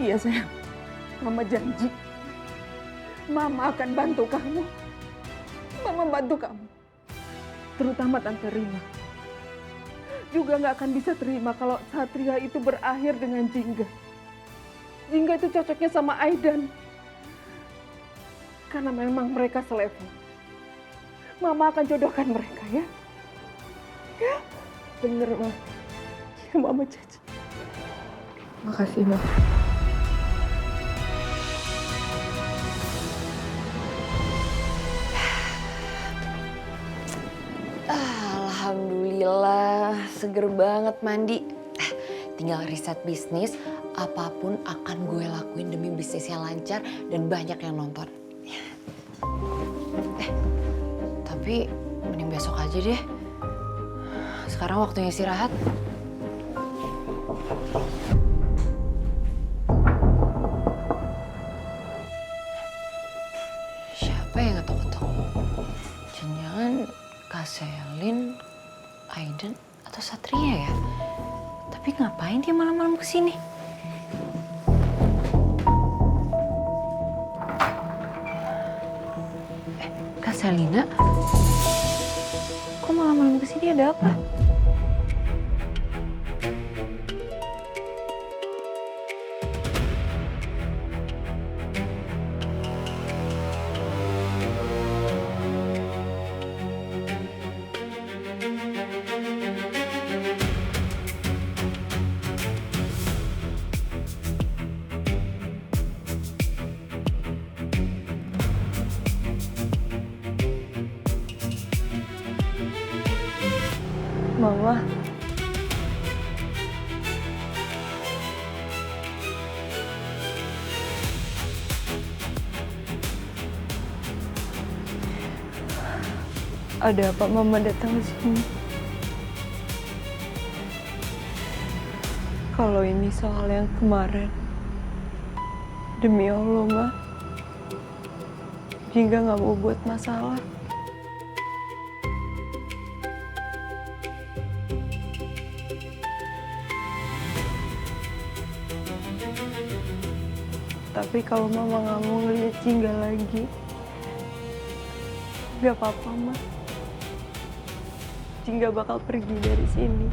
Iya sayang, Mama janji. Mama akan bantu kamu. Mama bantu kamu. Terutama Tante Rina. Juga nggak akan bisa terima kalau Satria itu berakhir dengan Jingga. Jingga itu cocoknya sama Aidan. Karena memang mereka selevel. Mama akan jodohkan mereka ya. Ya, bener Ma. Ya, Mama janji. Makasih Ma. Alhamdulillah, seger banget mandi. Tinggal riset bisnis, apapun akan gue lakuin demi bisnisnya lancar dan banyak yang nonton. Tapi mending besok aja deh. Sekarang waktunya istirahat. Siapa yang ngetok-ngetok? Jangan-jangan Kak Selin, Aidan, atau Satria ya? Tapi ngapain dia malam-malam kesini? Kak Selina? Kok malam-malam kesini ada apa? Mama. Ada apa Mama datang ke sini? Kalau ini soal yang kemarin, demi Allah, Ma, Jingga nggak mau buat masalah. Tapi kalau Mama nggak mau ngeliat Jingga lagi, nggak apa-apa, Ma. Jingga bakal pergi dari sini.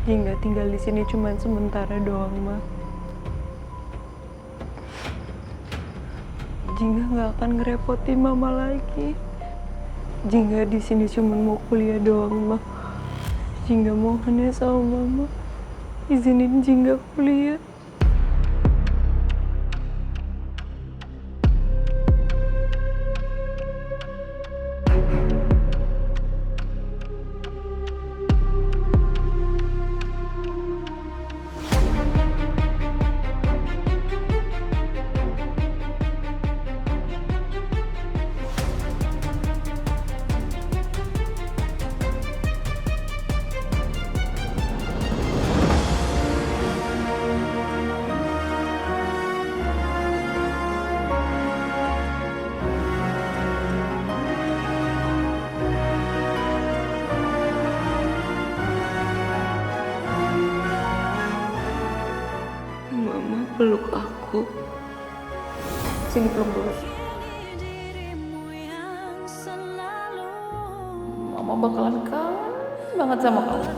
Jingga tinggal di sini cuma sementara doang, Ma. Jingga nggak akan ngerepotin Mama lagi. Jingga di sini cuma mau kuliah doang, Ma. Jingga mohon ya sama Mama, izinin Jingga kuliah. Mama peluk aku. Sini peluk dulu. Mama bakalan kangen banget sama kamu.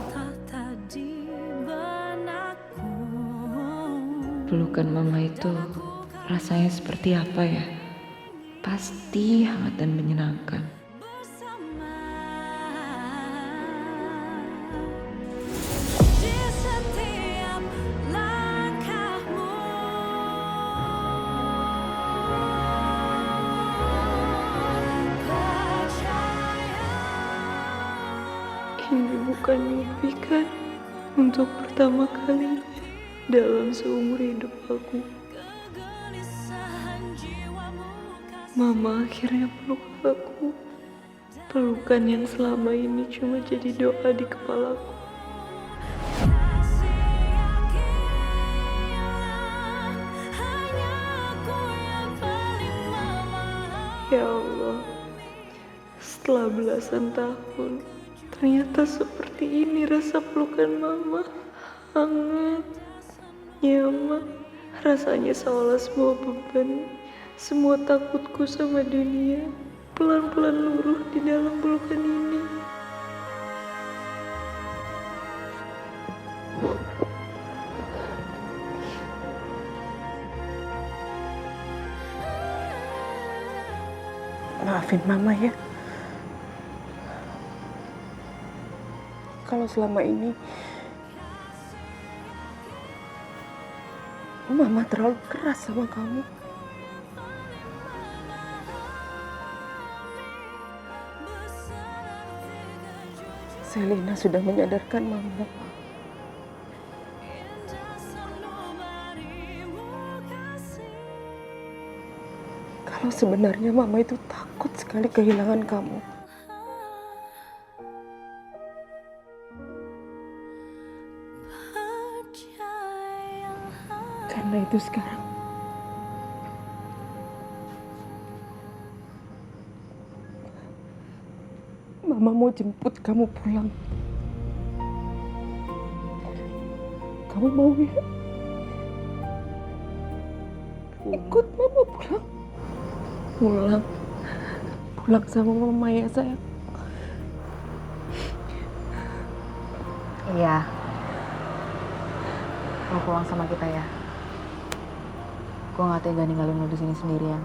Pelukan Mama itu rasanya seperti apa ya? Pasti hangat dan menyenangkan. Ini bukan mimpi kan? Untuk pertama kalinya dalam seumur hidup aku. Mama akhirnya peluk aku. Pelukan yang selama ini cuma jadi doa di kepalaku. Ya Allah, setelah belasan tahun Ternyata seperti ini rasa pelukan mama. Hangat, nyaman. Rasanya seolah semua beban, semua takutku sama dunia pelan-pelan luruh di dalam pelukan ini. Maafin Mama ya. Kalau selama ini Mama terlalu keras sama kamu. Selina sudah menyadarkan Mama. Kalau sebenarnya Mama itu takut sekali kehilangan kamu. Karena itu sekarang Mama mau jemput kamu pulang. Kamu mau ya? Ikut Mama pulang. Pulang sama Mama ya sayang. Iya. Lo pulang sama kita ya. Gue gak tega ninggalin lo di sini sendirian.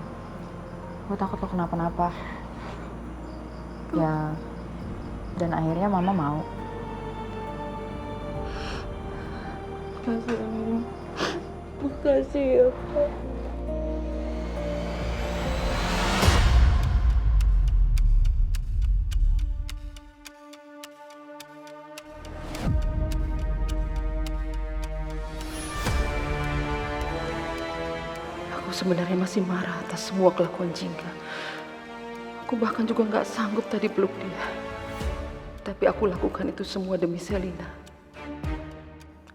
Gue takut lo kenapa-napa. Ya, dan akhirnya Mama mau. Makasih ya, Kak. Aku sebenarnya masih marah atas semua kelakuan Jingga. Aku bahkan juga nggak sanggup tadi peluk dia. Tapi aku lakukan itu semua demi Selina.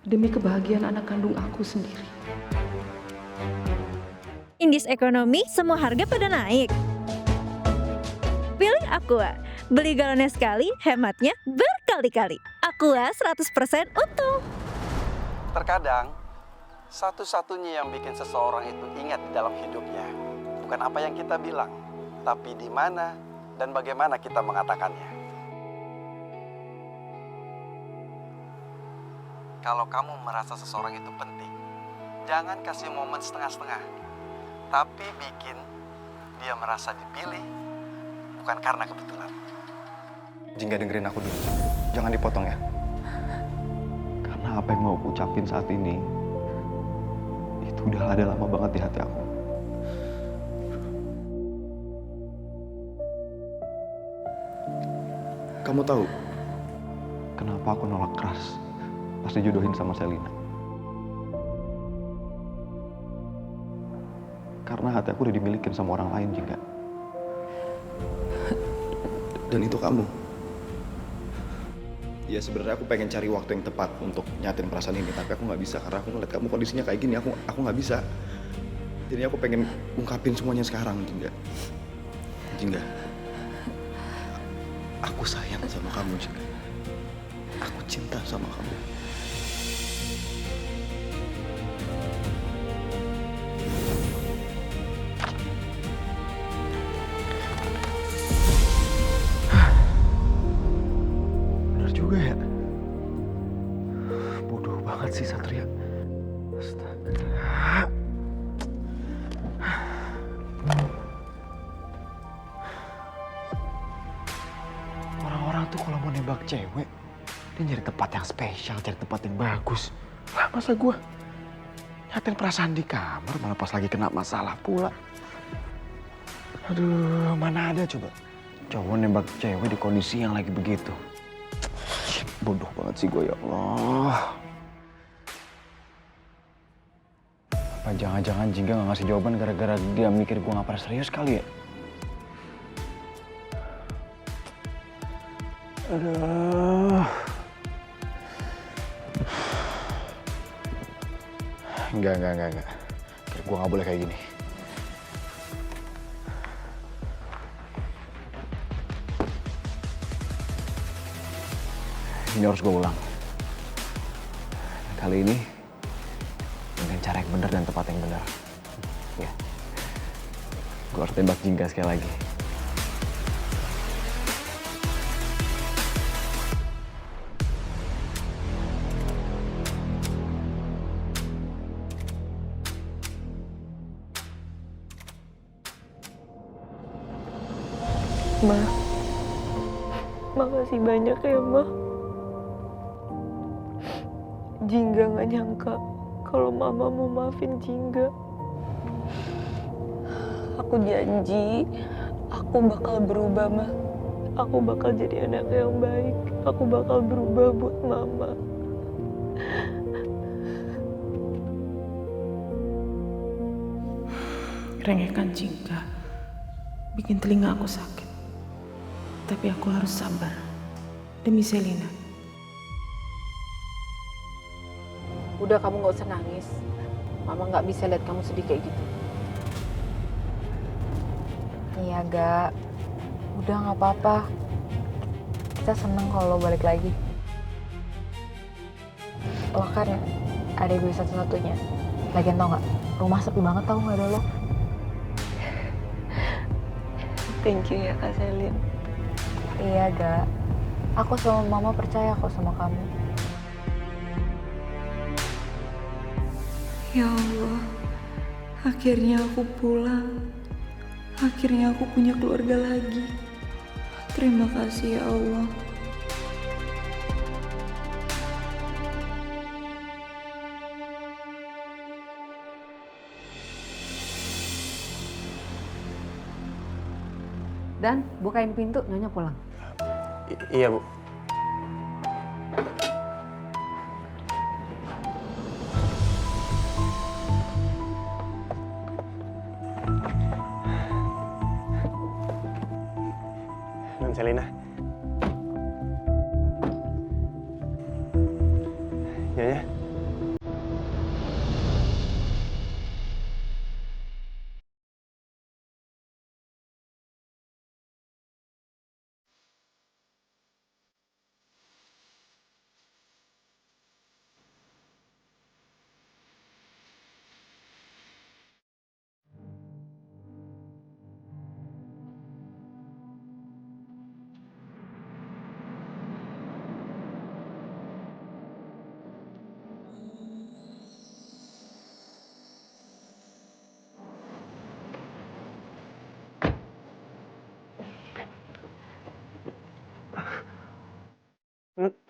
Demi kebahagiaan anak kandung aku sendiri. Indis ekonomi, semua harga pada naik. Pilih Aqua. Beli galonnya sekali, hematnya berkali-kali. Aqua 100% untung. Terkadang, satu-satunya yang bikin seseorang itu ingat di dalam hidupnya bukan apa yang kita bilang, tapi di mana dan bagaimana kita mengatakannya. Kalau kamu merasa seseorang itu penting, jangan kasih momen setengah-setengah, tapi bikin dia merasa dipilih, bukan karena kebetulan. Jingga, dengerin aku dulu. Jangan dipotong ya. Karena apa yang mau aku ucapin saat ini, itu udah ada lama banget di hati aku. Kamu tahu kenapa aku nolak keras pas dijodohin sama Selina? Karena hati aku udah dimilikin sama orang lain, Jingga. Dan itu kamu. Ya sebenarnya aku pengen cari waktu yang tepat untuk nyatain perasaan ini, tapi aku nggak bisa karena aku ngeliat kamu kondisinya kayak gini. Aku nggak bisa. Jadi aku pengen ungkapin semuanya sekarang, Jingga. Jingga, aku sayang sama kamu, Jingga. Aku cinta sama kamu. Bener juga ya. Bodoh banget sih Satria. Astaga. Orang-orang tuh kalau mau nembak cewek, dia nyari tempat yang spesial, cari tempat yang bagus. Lah masa gue nyatain perasaan di kamar malah pas lagi kena masalah pula. Aduh, mana ada coba cowok nembak cewek di kondisi yang lagi begitu. Bodoh banget sih gue, ya Allah. Apa jangan-jangan Jingga gak ngasih jawaban gara-gara dia mikir gue gak pernah serius kali ya? Aduh. Enggak. Gue gak boleh kayak gini. ini harus gue ulang. Kali ini dengan cara yang benar dan tempat yang benar. Ya. Gue harus tembak Jingga sekali lagi. Ma, makasih banyak ya, Ma. Jingga gak nyangka kalau Mama mau maafin Jingga. Aku janji, aku bakal berubah, Ma. Aku bakal jadi anak yang baik. Aku bakal berubah buat Mama. Rengekan Jingga bikin telinga aku sakit. Tapi aku harus sabar demi Selina. Udah, kamu nggak usah nangis. Mama nggak bisa lihat kamu sedih kayak gitu. Iya, Gak. Udah nggak apa-apa. Kita seneng kalau lo balik lagi. Lo kan adik gue satu-satunya. Lagian tau nggak? Rumah sepi banget tau nggak ada lo. Thank you ya, Kak Selin. Iya, Gak. Aku sama Mama percaya kok sama kamu. Ya Allah, akhirnya aku pulang. Akhirnya aku punya keluarga lagi. Terima kasih ya Allah. Dan bukain pintu, Nyonya pulang. Iya, Bu. Non Selina. Nyonya.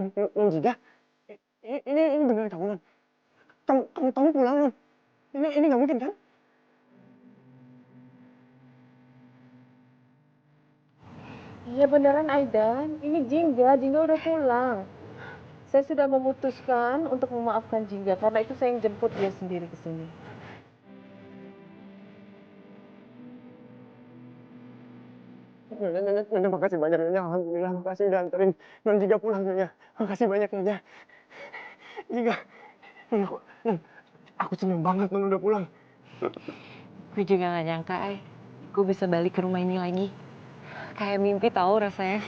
Non Jingga, ini beneran kamu, Non. Kamu pulang, Non. Ini nggak mungkin kan? Iya beneran, Aidan. Ini Jingga udah pulang. Saya sudah memutuskan untuk memaafkan Jingga, karena itu saya yang jemput dia sendiri ke sini. Nyonya, makasih banyak, Nyonya. Alhamdulillah, makasih udah anterin Non Jingga pulang, Nyonya. Makasih banyak, Nyonya. Jingga, Non, aku seneng banget Non udah pulang. Gue juga gak nyangka, gue bisa balik ke rumah ini lagi. Kayak mimpi tahu rasanya.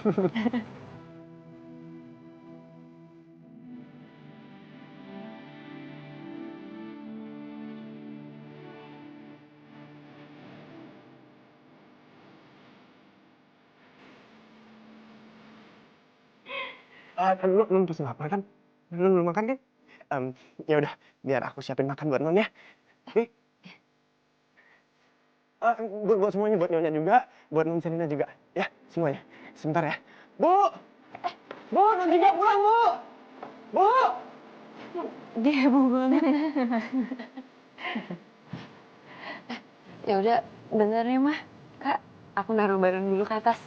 Non pesen apa kan? Non belum makan kan? Ya udah, biar aku siapin makan buat Non ya. Nih. Buat semuanya, buat Nyonya juga, buat Non Selina juga, ya semuanya. Sebentar ya. Bu, Non Jingga pulang, Bu. Dia heboh banget. Ya udah, bentar nih mah. Kak, aku naruh barang dulu ke atas.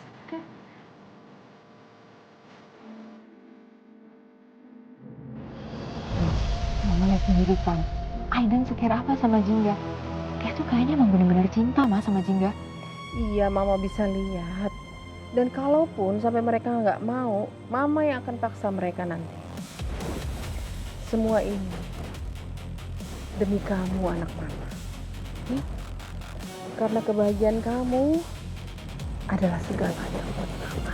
Mama lihat sendiri kan, Aidan sekira apa sama Jingga. Dia tuh kayaknya emang bener-bener cinta mas sama Jingga. Iya, Mama bisa lihat. Dan kalaupun sampai mereka nggak mau, Mama yang akan paksa mereka nanti. Semua ini demi kamu, anak Mama. Karena kebahagiaan kamu adalah segalanya buat Mama.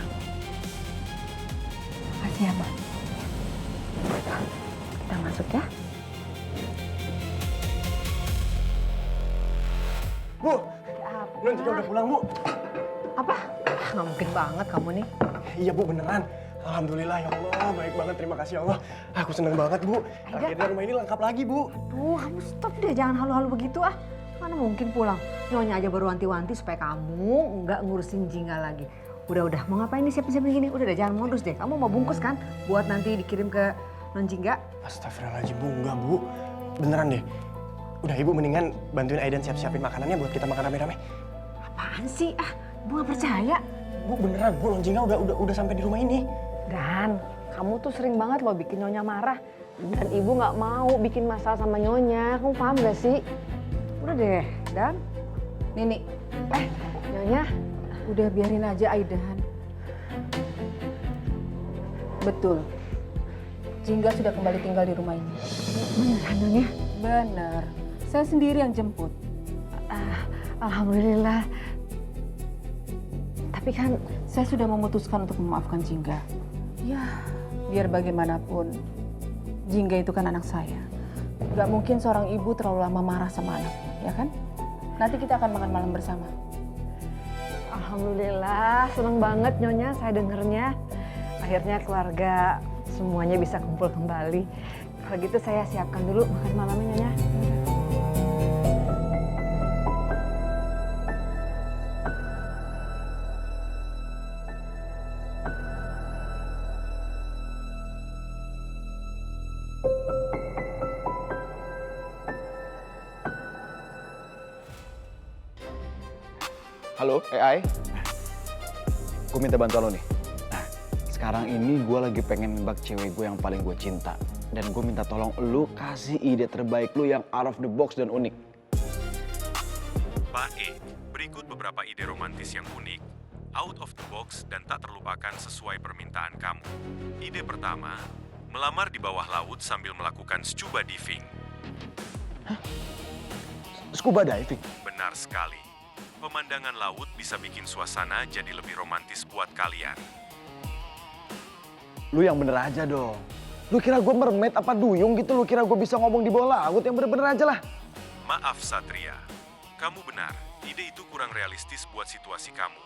Makasih ya, Ma. maksudnya? Bu, Non Jingga udah pulang, Bu. Apa? Nggak mungkin banget kamu nih. Iya, Bu, beneran. Alhamdulillah, ya Allah. Baik banget, terima kasih ya Allah. Aku seneng banget, Bu. Akhirnya rumah ini lengkap lagi, Bu. Tuh, kamu stop deh, jangan halu-halu begitu ah. Mana mungkin pulang. Nyonya aja baru wanti-wanti supaya kamu nggak ngurusin Jingga lagi. Udah, mau ngapain nih siapin-siapin gini? Udah jangan modus deh. Kamu mau bungkus kan? Buat nanti dikirim ke Non Jingga. Astagfirullahaladzim, Bu. Enggak, Bu. Beneran deh. Udah, Ibu mendingan bantuin Aidan siap-siapin makanannya buat kita makan rame-rame. Apaan sih? Ah, Bu nggak percaya. Bu, beneran, Bu. Non Jingga udah sampai di rumah ini. Dan, kamu tuh sering banget loh bikin Nyonya marah. Dan Ibu nggak mau bikin masalah sama Nyonya. Kamu paham gak sih? Udah deh, Dan. Nini, Nyonya, udah biarin aja Aidan. Betul. Jingga sudah kembali tinggal di rumah ini. Beneran Nyonya? Benar. Saya sendiri yang jemput. Alhamdulillah. Tapi kan saya sudah memutuskan untuk memaafkan Jingga. Ya, biar bagaimanapun, Jingga itu kan anak saya. Gak mungkin seorang ibu terlalu lama marah sama anaknya, ya kan? Nanti kita akan makan malam bersama. Alhamdulillah, seneng banget Nyonya saya dengernya. Akhirnya keluarga semuanya bisa kumpul kembali. Kalau gitu saya siapkan dulu makan malamnya Nyonya. Halo, AI. Gue minta bantuan lo nih. Nah, sekarang ini gue lagi pengen nembak cewek gue yang paling gue cinta. Dan gue minta tolong lo kasih ide terbaik lo yang out of the box dan unik. Baik, berikut beberapa ide romantis yang unik, out of the box dan tak terlupakan sesuai permintaan kamu. Ide pertama, melamar di bawah laut sambil melakukan scuba diving. Scuba diving? Benar sekali. Pemandangan laut bisa bikin suasana jadi lebih romantis buat kalian. Lu yang bener aja dong. Lu kira gue mermaid apa duyung gitu? Lu kira gue bisa ngomong di bawah laut? Yang bener-bener aja lah. Maaf Satria, kamu benar. Ide itu kurang realistis buat situasi kamu.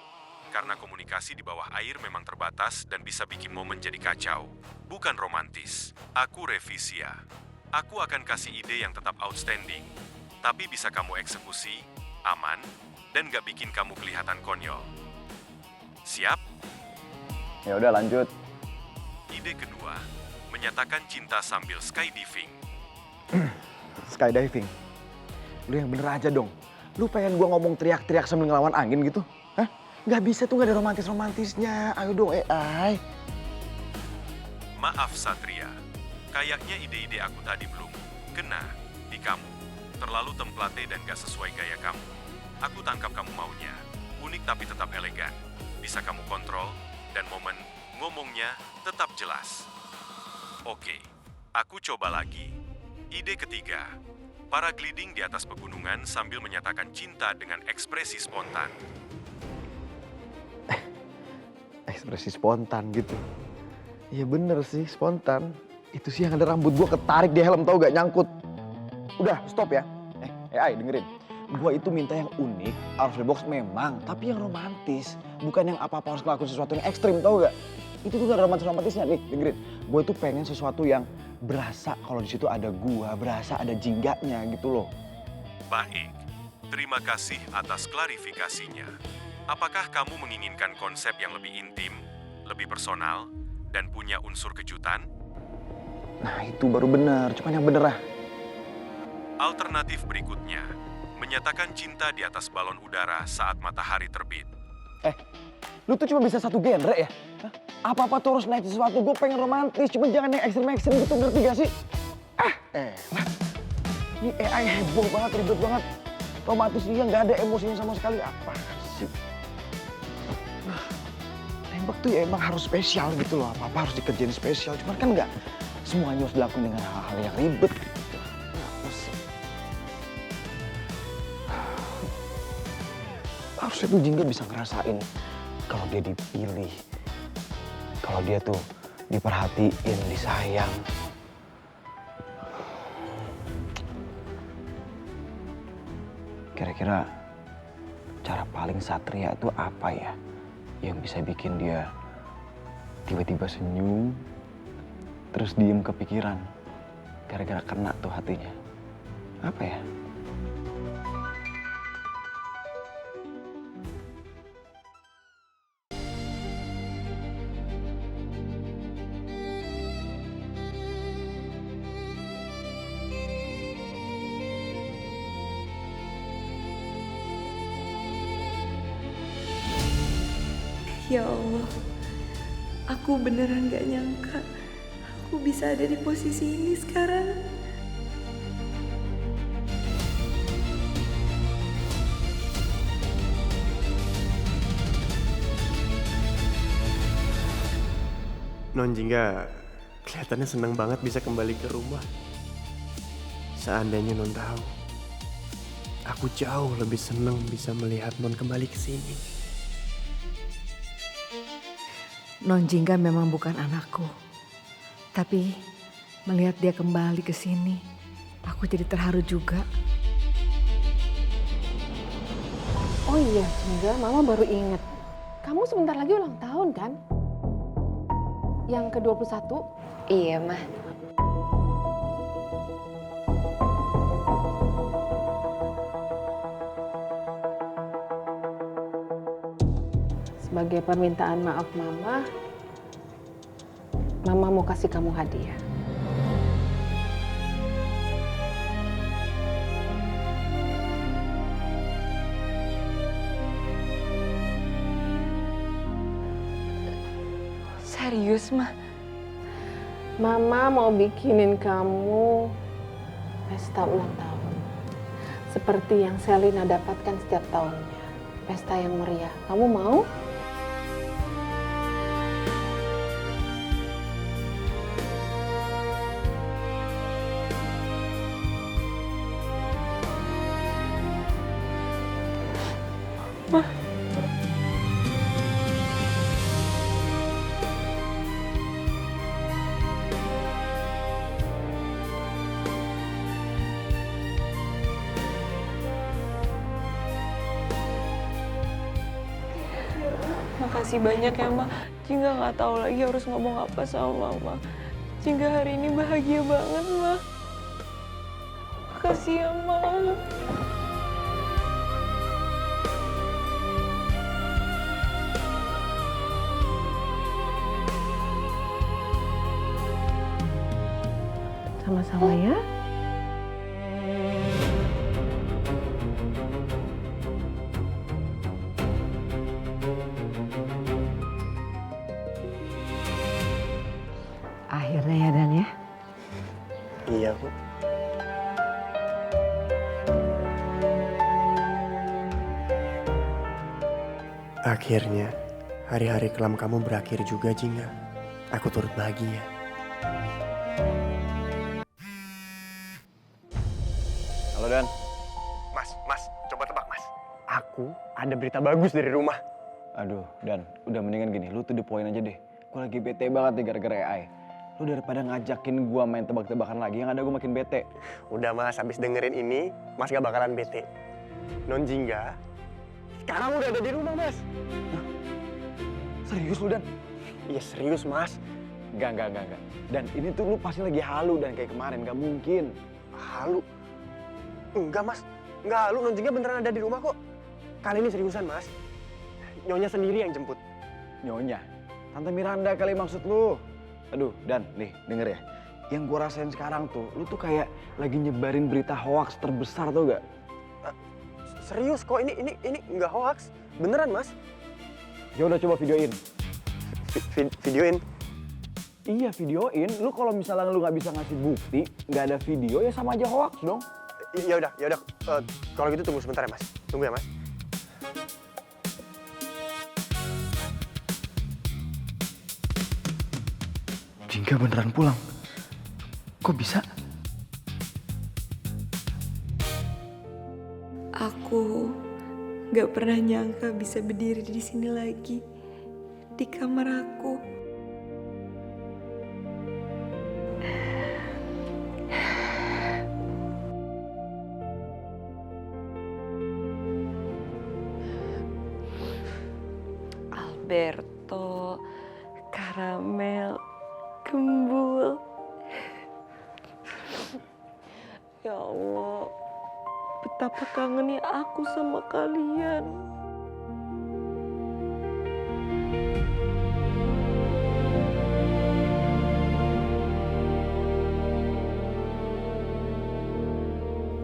Karena komunikasi di bawah air memang terbatas dan bisa bikin momen jadi kacau. Bukan romantis. Aku Revisia. Aku akan kasih ide yang tetap outstanding. Tapi bisa kamu eksekusi, aman, dan gak bikin kamu kelihatan konyol. Siap? Ya udah lanjut. Ide kedua, menyatakan cinta sambil skydiving. Skydiving? Lu yang bener aja dong. Lu pengen gua ngomong teriak-teriak sambil ngelawan angin gitu? Hah? Gak bisa tuh, gak ada romantis-romantisnya. Ayo dong AI. Maaf Satria, kayaknya ide-ide aku tadi belum kena di kamu. Terlalu template dan gak sesuai gaya kamu. Aku tangkap kamu maunya, unik tapi tetap elegan. Bisa kamu kontrol, dan momen ngomongnya tetap jelas. Oke, aku coba lagi. Ide ketiga, paragliding di atas pegunungan sambil menyatakan cinta dengan ekspresi spontan. Ekspresi spontan gitu. Iya bener sih, spontan. Itu sih yang ada rambut gua ketarik di helm, tau gak, nyangkut. Udah, stop ya. AI, dengerin. Gua itu minta yang unik, out of the box memang, tapi yang romantis. Bukan yang apa-apa harus ngelakuin sesuatu yang ekstrim, tau gak? Itu tuh gak ada romantis-romantisnya. Nih, dengerin. Gue itu pengen sesuatu yang berasa kalau di situ ada gua, berasa ada jingganya gitu loh. Baik, terima kasih atas klarifikasinya. Apakah kamu menginginkan konsep yang lebih intim, lebih personal, dan punya unsur kejutan? Nah itu baru benar, cuman yang bener lah. Alternatif berikutnya, menyatakan cinta di atas balon udara saat matahari terbit. Lu tuh cuma bisa satu genre ya? Hah? Apa-apa tuh harus naik sesuatu, gue pengen romantis, cuman jangan yang ekstrim-ekstrim gitu, ngerti gak sih? Ini AI heboh banget, ribet banget. Romantis dia nggak ada emosinya sama sekali, apa sih? Nembak tuh ya emang harus spesial gitu loh, apa-apa harus dikerjain spesial, cuman kan nggak semuanya harus dilakuin dengan hal-hal yang ribet. Apa sih? Harusnya tuh Jingga bisa ngerasain kalau dia dipilih, kalau dia tuh diperhatiin, disayang. Kira-kira cara paling Satria itu apa ya yang bisa bikin dia tiba-tiba senyum, terus diem kepikiran, gara-gara kena tuh hatinya. Apa ya? Ya Allah, aku beneran gak nyangka aku bisa ada di posisi ini sekarang. Non Jingga kelihatannya senang banget bisa kembali ke rumah. Seandainya Non tahu, aku jauh lebih senang bisa melihat Non kembali ke sini. Non Jingga memang bukan anakku. Tapi melihat dia kembali ke sini, aku jadi terharu juga. Oh iya, Jingga, Mama baru inget. Kamu sebentar lagi ulang tahun kan? Yang ke-21? Iya, Mah. Sebagai permintaan maaf Mama mau kasih kamu hadiah. Serius, Mah? Mama mau bikinin kamu pesta ulang tahun. Seperti yang Selina dapatkan setiap tahunnya. Pesta yang meriah. Kamu mau? Makasih banyak ya, Ma. Jingga nggak tahu lagi harus ngomong apa sama Mama. Jingga hari ini bahagia banget, Ma. Makasih ya, Ma. Sama-sama ya. Akhirnya ya Dan ya. Iya, Bu. Akhirnya, hari-hari kelam kamu berakhir juga, Jingga. Aku turut bahagia. Halo Dan. Mas, coba tebak, Mas. Aku ada berita bagus dari rumah. Aduh, Dan, udah mendingan gini, lu tuh the point aja deh. Gue lagi bete banget nih gara-gara AI. Lu daripada ngajakin gua main tebak-tebakan lagi, yang ada gua makin bete. Udah, Mas, habis dengerin ini, Mas gak bakalan bete. Non Jingga sekarang udah ada di rumah, Mas. Hah? Serius lu, Dan? Iya, serius, Mas. Enggak. Dan ini tuh lu pasti lagi halu dan kayak kemarin, gak mungkin. Halu? Enggak, Mas. Enggak halu, Non Jingga beneran ada di rumah kok. Kali ini seriusan, Mas. Nyonya sendiri yang jemput. Nyonya? Tante Miranda kali maksud lu. Aduh, Dan, nih, denger ya. Yang gua rasain sekarang tuh, lu tuh kayak lagi nyebarin berita hoax terbesar tau gak? Serius kok, ini nggak hoax. Beneran, Mas. Ya udah coba videoin. Videoin? Iya, videoin. Lu kalau misalnya lu nggak bisa ngasih bukti, nggak ada video, ya sama aja hoax dong. Ya udah. Kalau gitu tunggu sebentar ya, Mas. Tunggu ya, Mas. Jingga beneran pulang. Kok bisa? Aku gak pernah nyangka bisa berdiri di sini lagi, di kamar aku. Berto, Karamel, Gembul. Ya Allah, betapa kangennya aku sama kalian.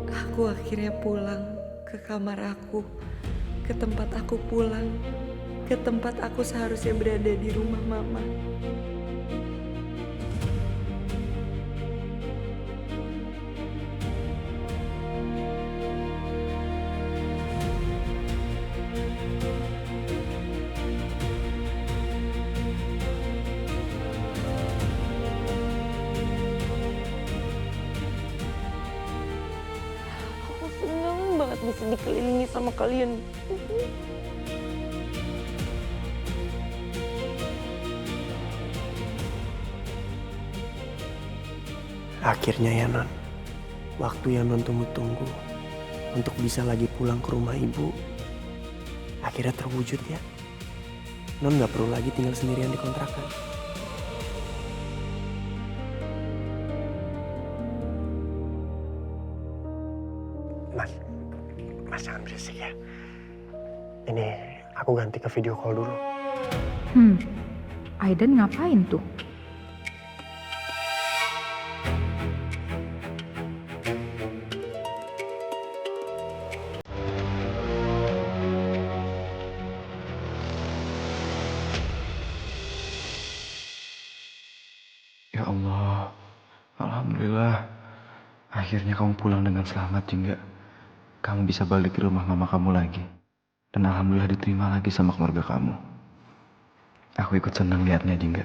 Aku akhirnya pulang ke kamar aku, ke tempat aku pulang, ke tempat aku seharusnya berada di rumah Mama. Aku senang banget bisa dikelilingi sama kalian. Akhirnya ya Non, waktu yang Non tunggu-tunggu untuk bisa lagi pulang ke rumah ibu, akhirnya terwujud ya. Non gak perlu lagi tinggal sendirian di kontrakan. Mas jangan berisik ya. Ini aku ganti ke video call dulu. Aiden ngapain tuh? Ya Allah, alhamdulillah. Akhirnya kamu pulang dengan selamat, Jingga. Kamu bisa balik ke rumah mama kamu lagi. Dan alhamdulillah diterima lagi sama keluarga kamu. Aku ikut senang liatnya, Jingga.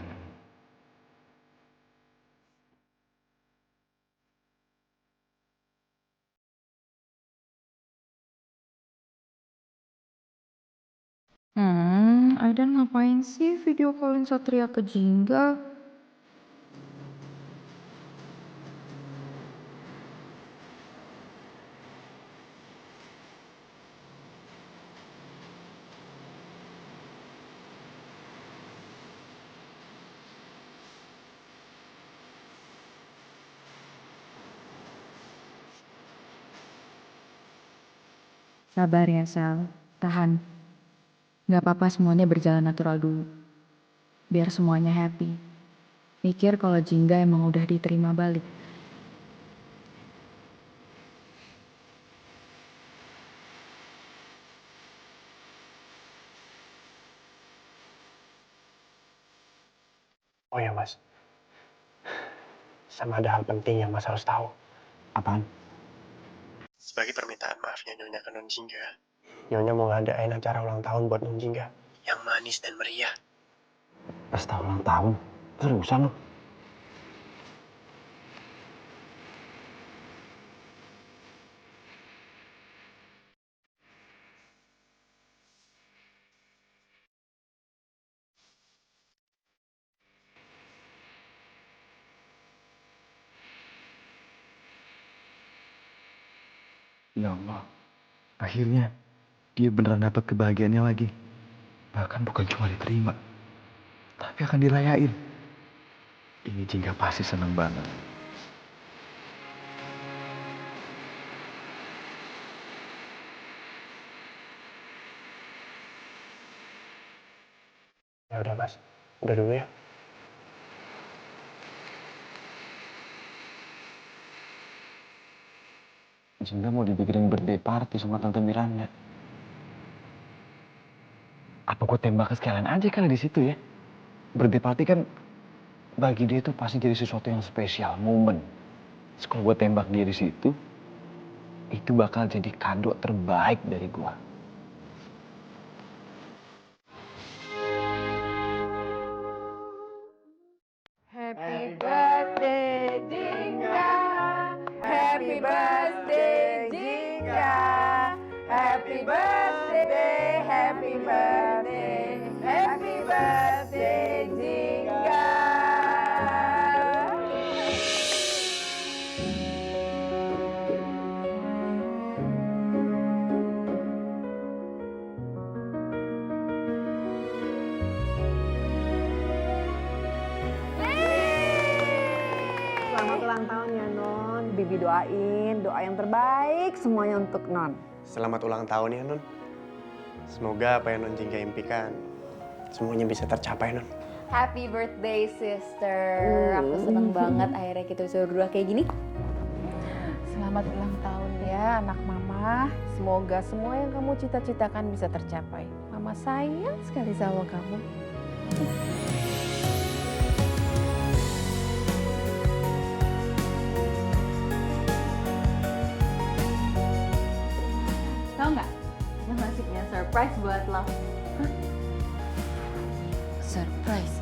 Aiden ngapain sih video callin Satria ke Jingga? Sabar ya, Sal. Tahan. Gak apa-apa semuanya berjalan natural dulu. Biar semuanya happy. Mikir kalau Jingga emang udah diterima balik. Oh ya Mas, sama ada hal penting yang Mas harus tahu. Apaan? Sebagai permintaan maafnya Nyonya ke Non Jingga, Nyonya mau ngadain acara ulang tahun buat Non Jingga yang manis dan meriah. Pesta ulang tahun? Seriusan lo? Ya Allah, akhirnya dia beneran dapat kebahagiaannya lagi. Bahkan bukan cuma diterima, tapi akan dirayain. Ini Jingga pasti seneng banget. Ya udah Mas, udah dulu ya. Jingga mau dibikinin birthday party sama Tante Miranda. Apa gue tembak sekalian aja kali di situ ya? Birthday party kan bagi dia itu pasti jadi sesuatu yang spesial, momen. Terus kalau gue tembak dia di situ, itu bakal jadi kado terbaik dari gue. Happy birthday Jingga, happy birthday Jingga, happy birthday, happy birthday, happy birthday Jingga. ulang tahun ya Non. Bibi doain, doa yang terbaik semuanya untuk Non. Selamat ulang tahun ya Non. Semoga apa yang Non Jingga impikan semuanya bisa tercapai Non. Happy birthday sister. Aku seneng banget akhirnya kita bisa berdua kayak gini. Selamat ulang tahun ya anak mama. Semoga semua yang kamu cita-citakan bisa tercapai. Mama sayang sekali sama kamu. Tau nggak? Gue masih punya surprise buat lo. Surprise?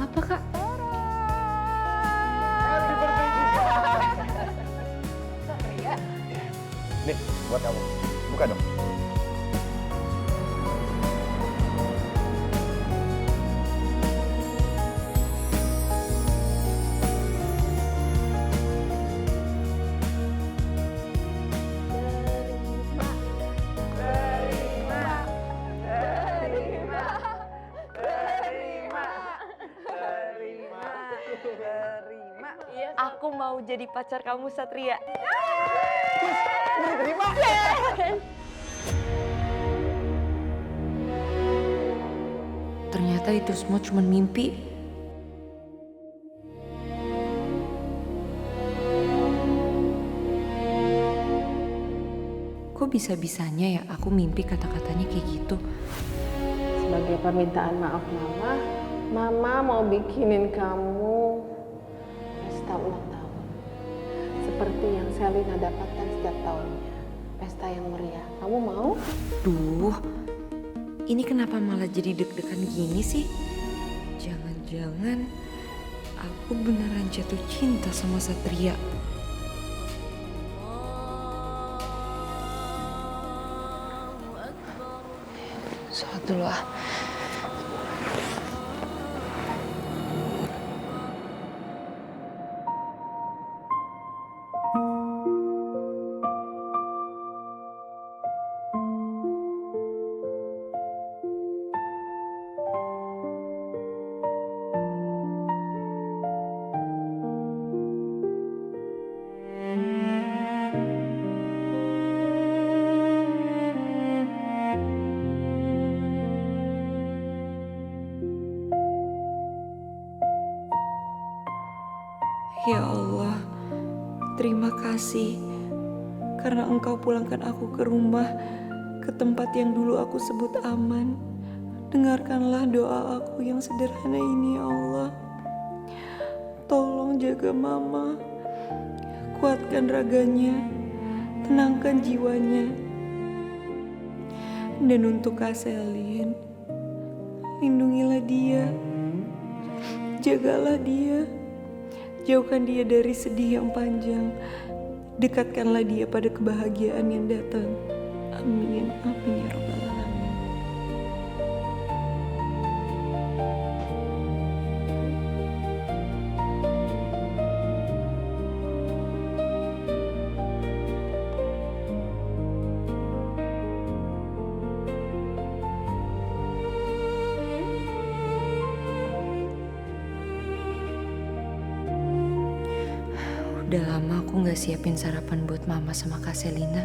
Apa kak? Nih, buat kamu. Buka dong. Aku mau jadi pacar kamu, Satria. Ternyata itu semua cuma mimpi. Kok bisa-bisanya ya aku mimpi kata-katanya kayak gitu? Sebagai permintaan maaf mama, mama mau bikinin kamu pesta ulang tahun. Seperti yang Selina dapatkan setiap tahunnya. Pesta yang meriah. Kamu mau? Duh, ini kenapa malah jadi deg-degan gini sih? Jangan-jangan aku beneran jatuh cinta sama Satria. Sholat dulu ah. Ya Allah, terima kasih karena Engkau pulangkan aku ke rumah, ke tempat yang dulu aku sebut aman. Dengarkanlah doa aku yang sederhana ini ya Allah. Tolong jaga Mama, kuatkan raganya, tenangkan jiwanya. Dan untuk Kak Selin, lindungilah dia, jagalah dia. Jauhkan dia dari sedih yang panjang. Dekatkanlah dia pada kebahagiaan yang datang. Amin. Amin ya Rabbal Alamin. Udah lama aku gak siapin sarapan buat mama sama Kak Selina.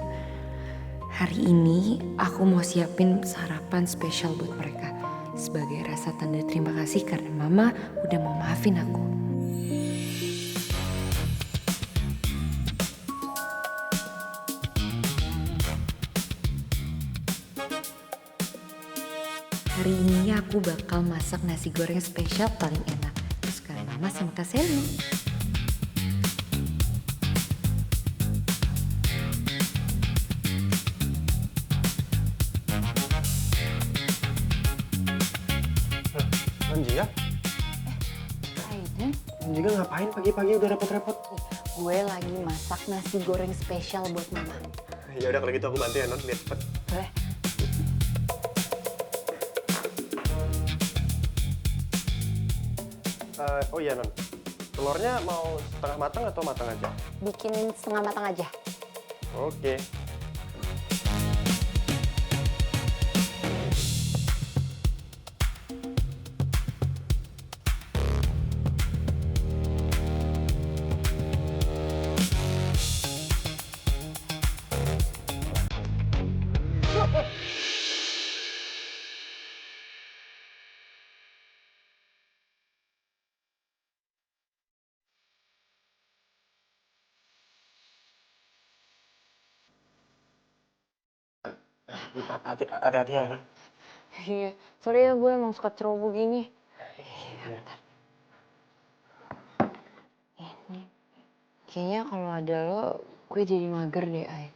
Hari ini aku mau siapin sarapan spesial buat mereka. Sebagai rasa tanda terima kasih karena mama udah mau maafin aku. Hari ini aku bakal masak nasi goreng spesial paling enak. Kesukaan mama sama Kak Selin. Jingga? Aiden, Jingga ngapain pagi-pagi udah repot-repot? gue lagi masak nasi goreng spesial buat mama. Ya udah kalau gitu aku bantu ya Non, biar cepet. Boleh? Oh iya Non, telurnya mau setengah matang atau matang aja? Bikinin setengah matang aja. Oke. Hati-hati ya. Iya, sorry ya gue emang suka ceroboh gini. Ini, kayaknya kalau ada lo, gue jadi mager deh, Ay.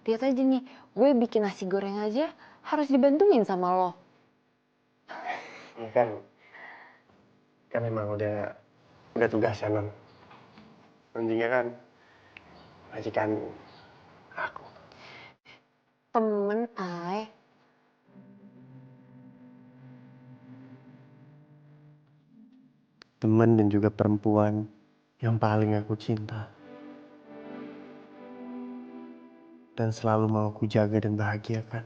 Lihat aja nih, gue bikin nasi goreng aja harus dibantuin sama lo. Ini kan emang udah tugas ya, Non. Non juga kan majikan aku. Temen, Ay. Temen dan juga perempuan yang paling aku cinta. Dan selalu mau aku jaga dan bahagiakan.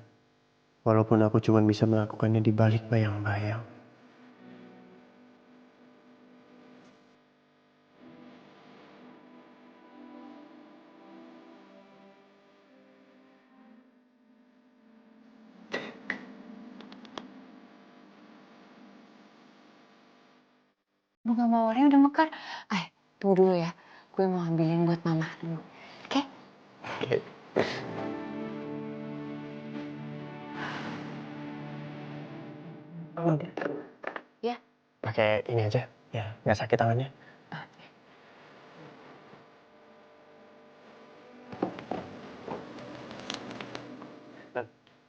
Walaupun aku cuma bisa melakukannya di balik bayang-bayang. Bunga mawarnya udah mekar. Ay, tunggu dulu ya. Gue mau ambilin buat mama dulu. Oke? Ya. Pakai ini aja, ya nggak sakit tangannya.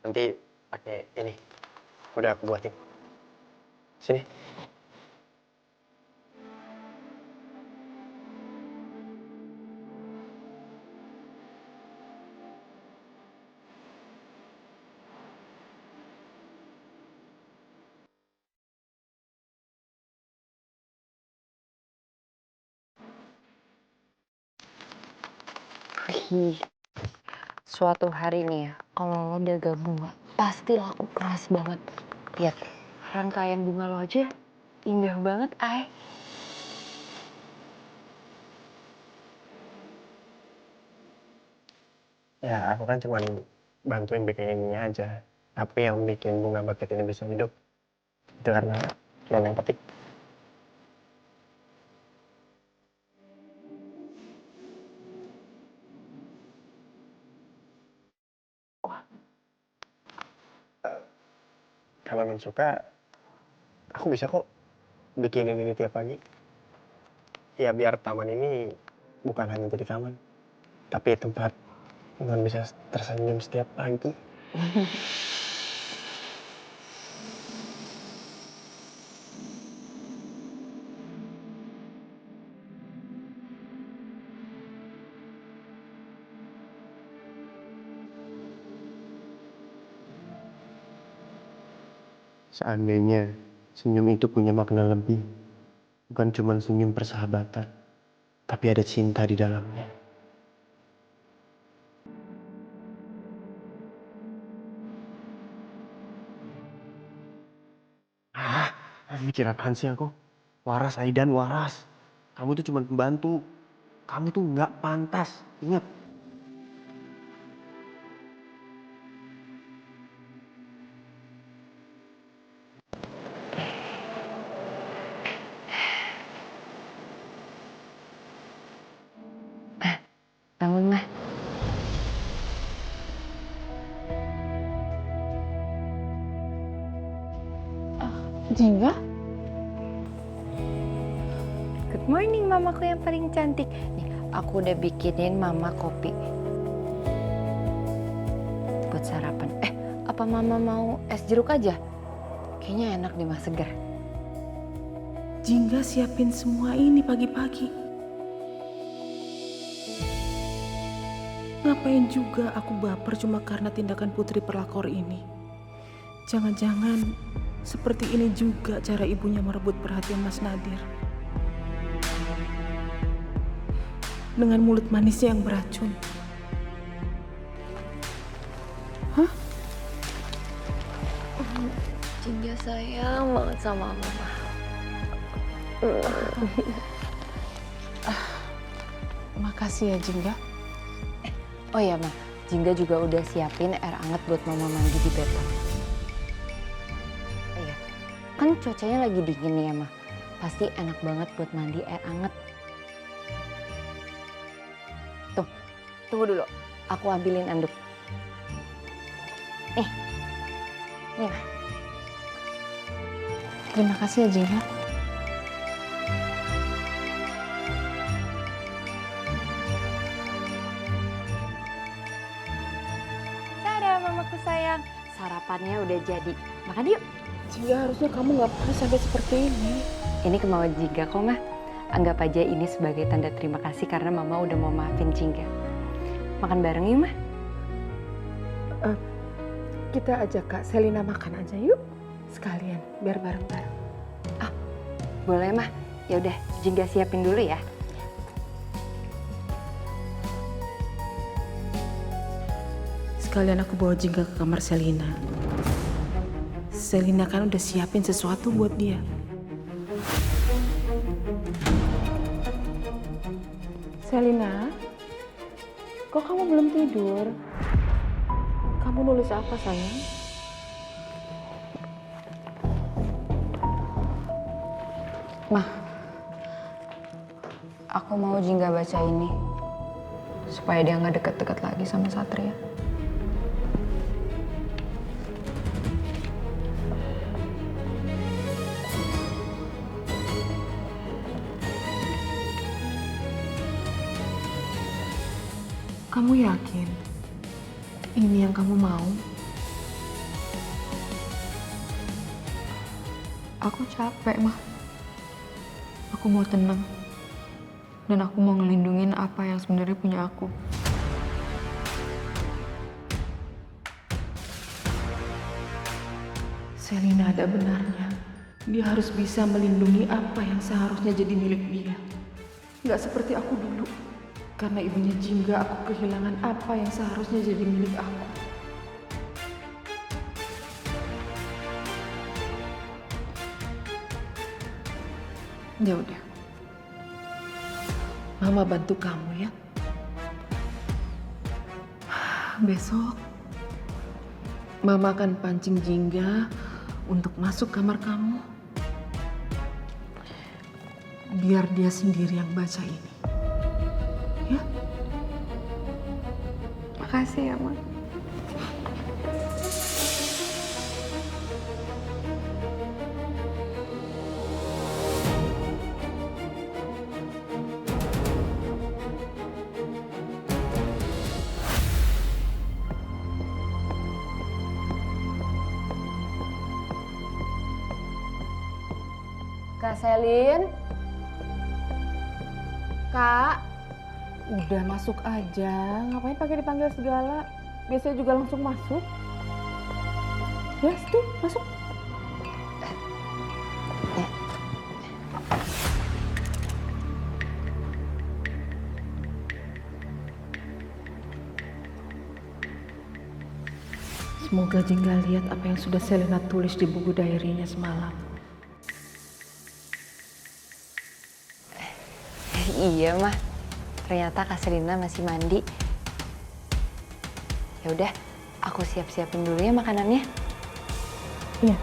Nanti pakai ini, udah aku buatin. Sini. Suatu hari nih ya, kalau lo dagang bunga, pasti laku keras banget. Lihat, rangkaian bunga lo aja indah banget, Ay. Ya, aku kan cuma bantuin bikin ininya aja. Tapi yang bikin bunga bucket ini bisa hidup, itu karena Non yang petik. Kalau Non suka, aku bisa kok bikinin ini tiap pagi. Ya biar taman ini bukan hanya jadi taman, tapi tempat Non bisa tersenyum setiap pagi. Seandainya senyum itu punya makna lebih, bukan cuma senyum persahabatan, tapi ada cinta di dalamnya. Mikir apaan sih aku? Waras, Aidan, waras. Kamu tuh cuma pembantu. Kamu tuh nggak pantas, ingat. Bangun, Mah. Jingga? Good morning, mamaku yang paling cantik. Nih, aku udah bikinin mama kopi. Buat sarapan. Apa mama mau es jeruk aja? Kayaknya enak deh, Mah, segar. Jingga siapin semua ini pagi-pagi. Ngapain juga aku baper cuma karena tindakan Putri Pelakor ini? Jangan-jangan seperti ini juga cara ibunya merebut perhatian Mas Nadir. Dengan mulut manisnya yang beracun. Hah? Jingga sayang banget sama mama. Makasih ya, Jingga. Oh iya, Ma. Jingga juga udah siapin air hangat buat mama mandi di bathtub. Iya. Kan cuacanya lagi dingin nih ya, Ma. Pasti enak banget buat mandi air hangat. Tuh, tunggu dulu. Aku ambilin anduk. Nih, Ma. Terima kasih ya, Jingga. Dadah mamaku sayang, sarapannya udah jadi. Makan yuk. Jingga, harusnya kamu nggak perlu sampai seperti ini. Ini kemauan Jingga kok, Mah. Anggap aja ini sebagai tanda terima kasih karena Mama udah mau maafin Jingga. Makan bareng yuk, Mah. Kita ajak Kak Selina makan aja yuk. Sekalian, biar bareng-bareng. Boleh, Mah. Ya udah, Jingga siapin dulu ya. Sekalian aku bawa Jingga ke kamar Selina. Selina kan udah siapin sesuatu buat dia. Selina, kok kamu belum tidur? Kamu nulis apa, sayang? Mah, aku mau Jingga baca ini supaya dia nggak deket-deket lagi sama Satria. Kamu yakin ini yang kamu mau? Aku capek, Mah. Aku mau tenang. Dan aku mau ngelindungin apa yang sebenarnya punya aku. Selina ada benarnya. Dia harus bisa melindungi apa yang seharusnya jadi milik dia. Nggak seperti aku dulu. Karena ibunya Jingga, aku kehilangan apa yang seharusnya jadi milik aku. Ya udah. Mama bantu kamu ya. Besok Mama akan pancing Jingga untuk masuk kamar kamu. Biar dia sendiri yang baca ini. Ya? Makasih ya, Ma. Kak Selin. Kak. Udah masuk aja, ngapain pakai dipanggil segala? Biasanya juga langsung masuk. Ya, tuh masuk. Semoga Jingga lihat apa yang sudah Selina tulis di buku diary-nya semalam. Iya, Mah. Ternyata Kak Selina masih mandi. Ya udah, aku siap-siapin dulu ya makanannya. Iya.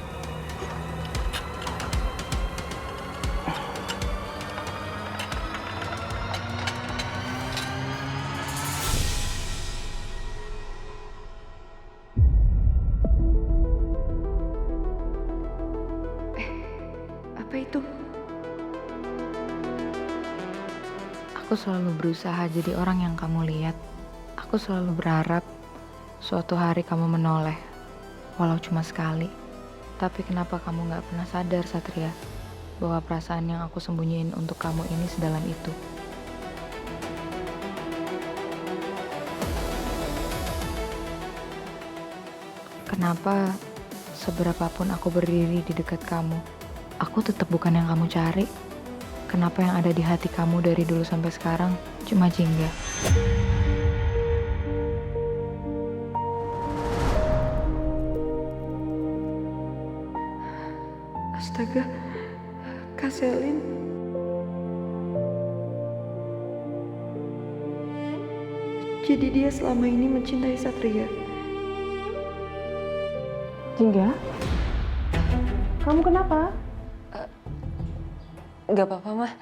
Apa itu? Aku selalu berusaha jadi orang yang kamu lihat. Aku selalu berharap suatu hari kamu menoleh, walau cuma sekali. Tapi kenapa kamu gak pernah sadar, Satria, bahwa perasaan yang aku sembunyiin untuk kamu ini sedalam itu? Kenapa seberapapun aku berdiri di dekat kamu, aku tetap bukan yang kamu cari? Kenapa yang ada di hati kamu dari dulu sampai sekarang cuma Jingga? Astaga, Kak Selin. Jadi dia selama ini mencintai Satria. Jingga? Kamu kenapa? Gak apa-apa, Mah.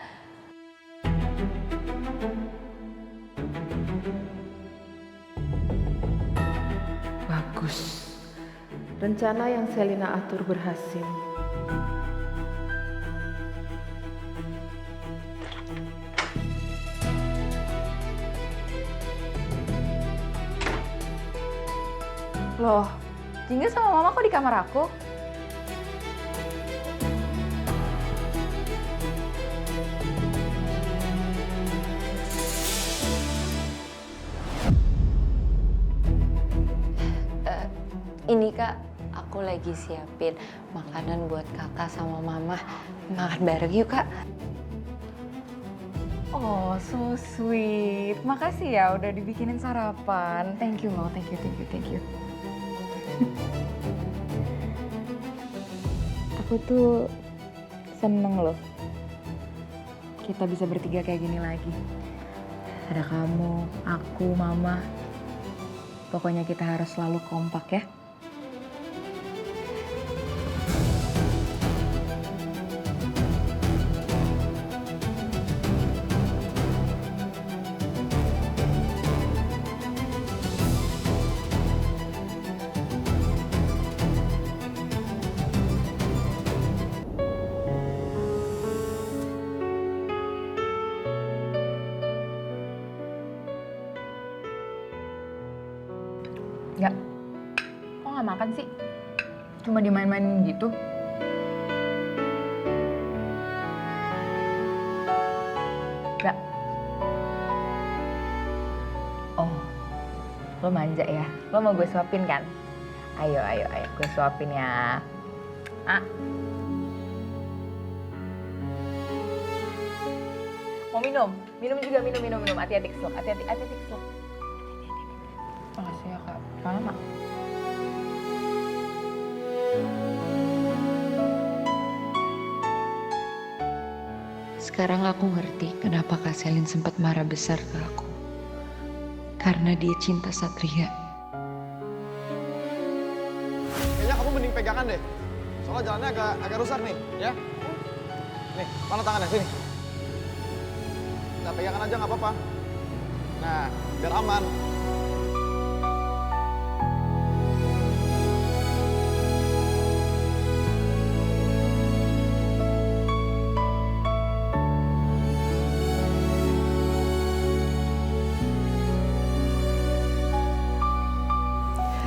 Bagus. rencana yang Selina atur berhasil. Loh, Jingga sama Mama kok di kamar aku? Ini Kak, aku lagi siapin makanan buat Kakak sama Mama. Makan bareng yuk Kak. Oh, so sweet. Makasih ya udah dibikinin sarapan. Thank you, Mau. Thank you. Aku tuh seneng loh. Kita bisa bertiga kayak gini lagi. Ada kamu, aku, Mama. Pokoknya kita harus selalu kompak ya. Enggak. Kok nggak makan sih? Cuma dimain-mainin gitu. Enggak. Oh, lo manja ya? Lo mau gue suapin kan? Ayo, gue suapin ya. Ah. Mau minum? Minum juga, minum. Hati-hati keselak, hati-hati keselak. Makasih ya Kak. Lama. Sekarang aku ngerti kenapa Kak Selin sempat marah besar ke aku. Karena dia cinta Satria. Kayaknya kamu mending pegangan deh. Soalnya jalannya agak rusak nih, ya. Nih, mana tangannya? Sini. Nah, pegangan aja nggak apa-apa. Nah, biar aman.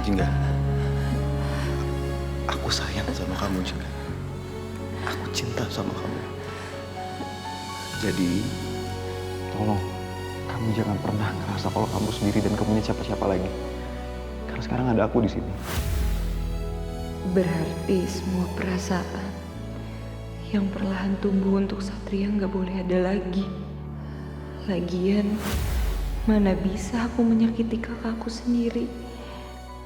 Jingga, aku sayang sama kamu Jingga. Aku cinta sama kamu. Jadi, Tolong, kamu jangan pernah ngerasa kalau kamu sendiri dan kamu punya siapa-siapa lagi. Karena sekarang ada aku di sini. Berarti semua perasaan yang perlahan tumbuh untuk Satria nggak boleh ada lagi. Lagian, mana bisa aku menyakiti kakakku sendiri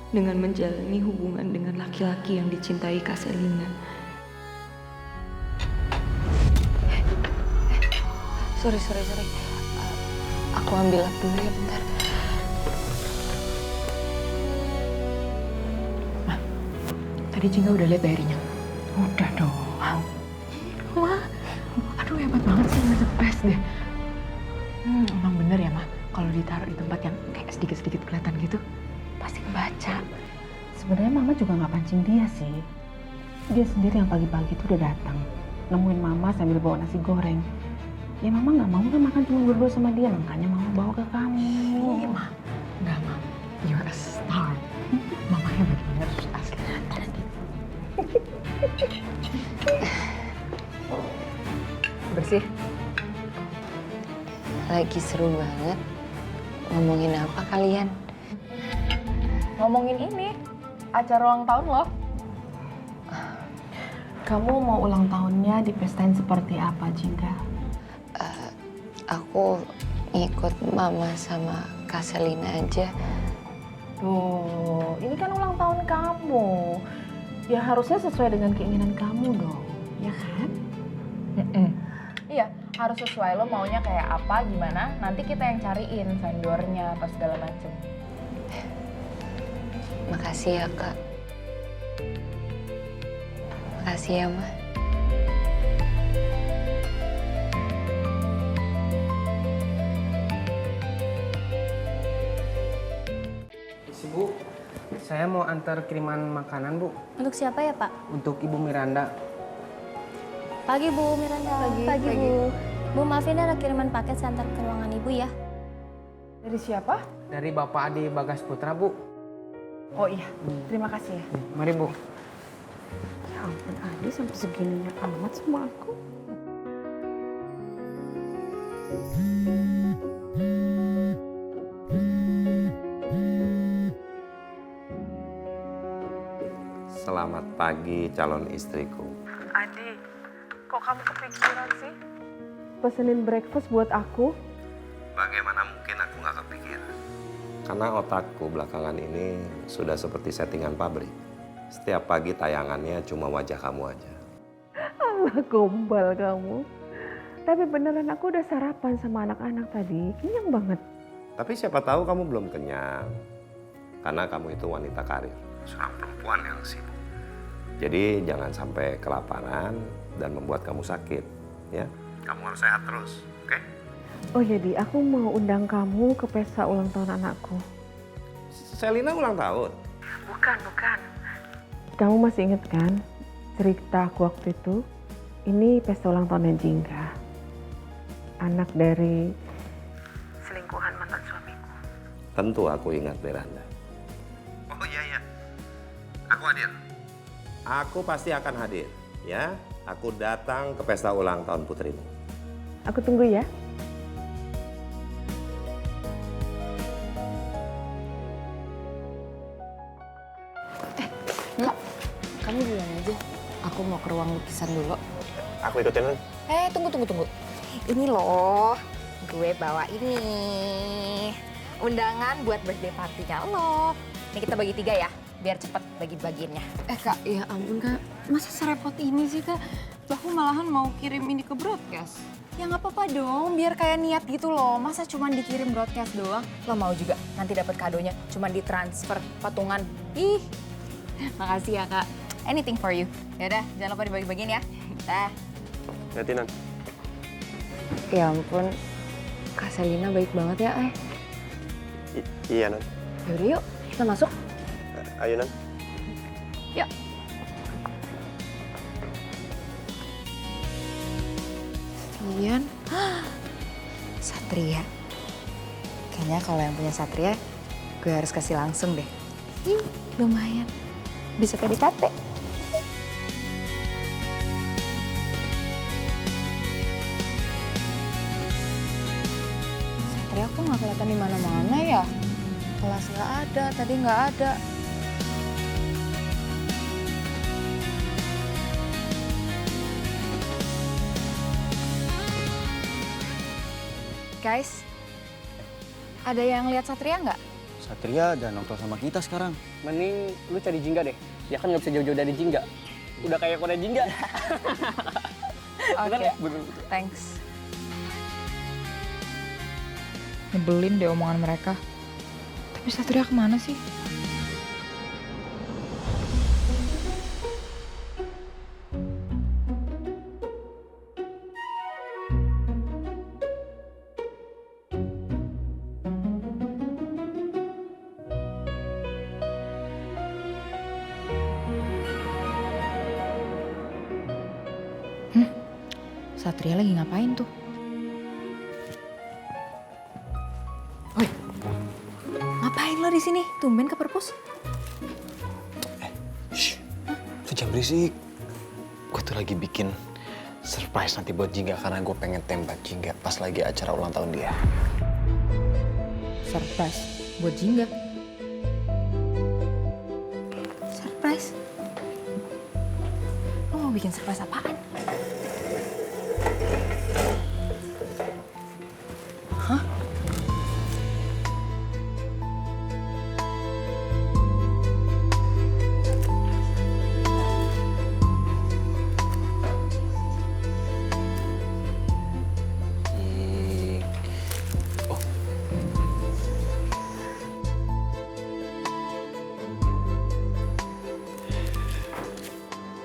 dengan menjalani hubungan dengan laki-laki yang dicintai Kak Selina. Sorry. Aku ambil lap dulu ya bentar. Tadi Jingga udah lihat diary-nya? Udah dong. Wah, aduh hebat banget sih, nggak cepes deh. Emang bener ya, Ma? Kalau ditaruh di tempat yang kayak sedikit-sedikit kelihatan gitu, pasti kebaca. Sebenarnya Mama juga nggak pancing dia sih. Dia sendiri yang pagi-pagi itu udah datang, nemuin Mama sambil bawa nasi goreng. Ya Mama nggak mau kan makan cuma berdua sama dia, makanya Mama bawa ke kamu. Iya, Ma. Enggak, Ma. You're a star. Mama hebat bener, asli. Bersih. Lagi seru banget. Ngomongin apa kalian? Ngomongin ini, acara ulang tahun loh. Kamu mau ulang tahunnya dipestain seperti apa, Jingga? Aku ngikut Mama sama Kak Selina aja. Tuh, ini kan ulang tahun kamu. Ya harusnya sesuai dengan keinginan kamu dong, ya kan? Iya, harus sesuai lo maunya kayak apa, gimana. Nanti kita yang cariin vendornya, apa segala macem. Makasih ya Kak. Makasih ya Ma. saya mau antar kiriman makanan, Bu. Untuk siapa ya, Pak? Untuk Ibu Miranda. Pagi, Bu Miranda. Pagi. Bu. Bu, maafin ada kiriman paket saya antar ke ruangan Ibu ya. Dari siapa? Dari Bapak Adi Bagas Putra, Bu. Oh iya, terima kasih ya. Mari, Bu. Ya ampun, Adi sampai segininya amat sama aku. Selamat pagi calon istriku. Adi, kok kamu kepikiran sih? Pesenin breakfast buat aku? Bagaimana mungkin aku nggak kepikiran? Karena otakku belakangan ini sudah seperti settingan pabrik. Setiap pagi tayangannya cuma wajah kamu aja. Alah, gombal kamu. Tapi beneran aku udah sarapan sama anak-anak tadi. Kenyang banget. Tapi siapa tahu kamu belum kenyang. Karena kamu itu wanita karir. Seorang perempuan yang sibuk. Jadi jangan sampai kelaparan dan membuat kamu sakit. Ya, kamu harus sehat terus, oke? Oh iya, Di, aku mau undang kamu ke pesta ulang tahun anakku. Selina ulang tahun? Bukan. Kamu masih inget kan cerita aku waktu itu? Ini pesta ulang tahunnya Jingga. Anak dari selingkuhan mantan suamiku. Tentu aku ingat, Miranda. Oh iya. Aku hadir. Aku pasti akan hadir, ya. Aku datang ke pesta ulang tahun putrimu. Aku tunggu ya. Kamu duluan aja. Aku mau ke ruang lukisan dulu. Aku ikutin, Nun. Tunggu. Ini loh, gue bawa ini. Undangan buat birthday party-nya lo. Ini kita bagi 3 ya, biar cepet bagi-bagiinnya. Kak, ya ampun Kak. Masa serepot ini sih Kak? Aku malahan mau kirim ini ke broadcast. Ya nggak apa-apa dong, biar kayak niat gitu loh. Masa cuma dikirim broadcast doang? Lo mau juga nanti dapat kadonya cuma ditransfer patungan. Ih, makasih ya Kak. Anything for you. Yaudah, jangan lupa dibagi-bagiin ya. Dah. Hati, Nun. Ya ampun, Kak Selina baik banget ya, Iya, Nun. Yaudah yuk, kita masuk. Ayo, Nun. Yuk. Sekian. Satria. Kayaknya kalau yang punya Satria, gue harus kasih langsung deh. Lumayan. Bisa PDKT. Satria kok nggak kelihatan di mana-mana ya? Kelas nggak ada, tadi nggak ada. Guys, ada yang lihat Satria nggak? Satria jangan nongkrong sama kita sekarang. Mending lu cari Jingga deh. Dia kan nggak bisa jauh-jauh dari Jingga. Udah kayak Korea Jingga. Oke, thanks. Nyebelin deh omongan mereka. Tapi Satria kemana sih? Satria lagi ngapain tuh? Woi, ngapain lo di sini? Tumben ke perpus? Lu jangan berisik. Gue tuh lagi bikin surprise nanti buat Jingga karena gue pengen tembak Jingga pas lagi acara ulang tahun dia. Surprise buat Jingga. Surprise? Lo mau bikin surprise apaan? Hah?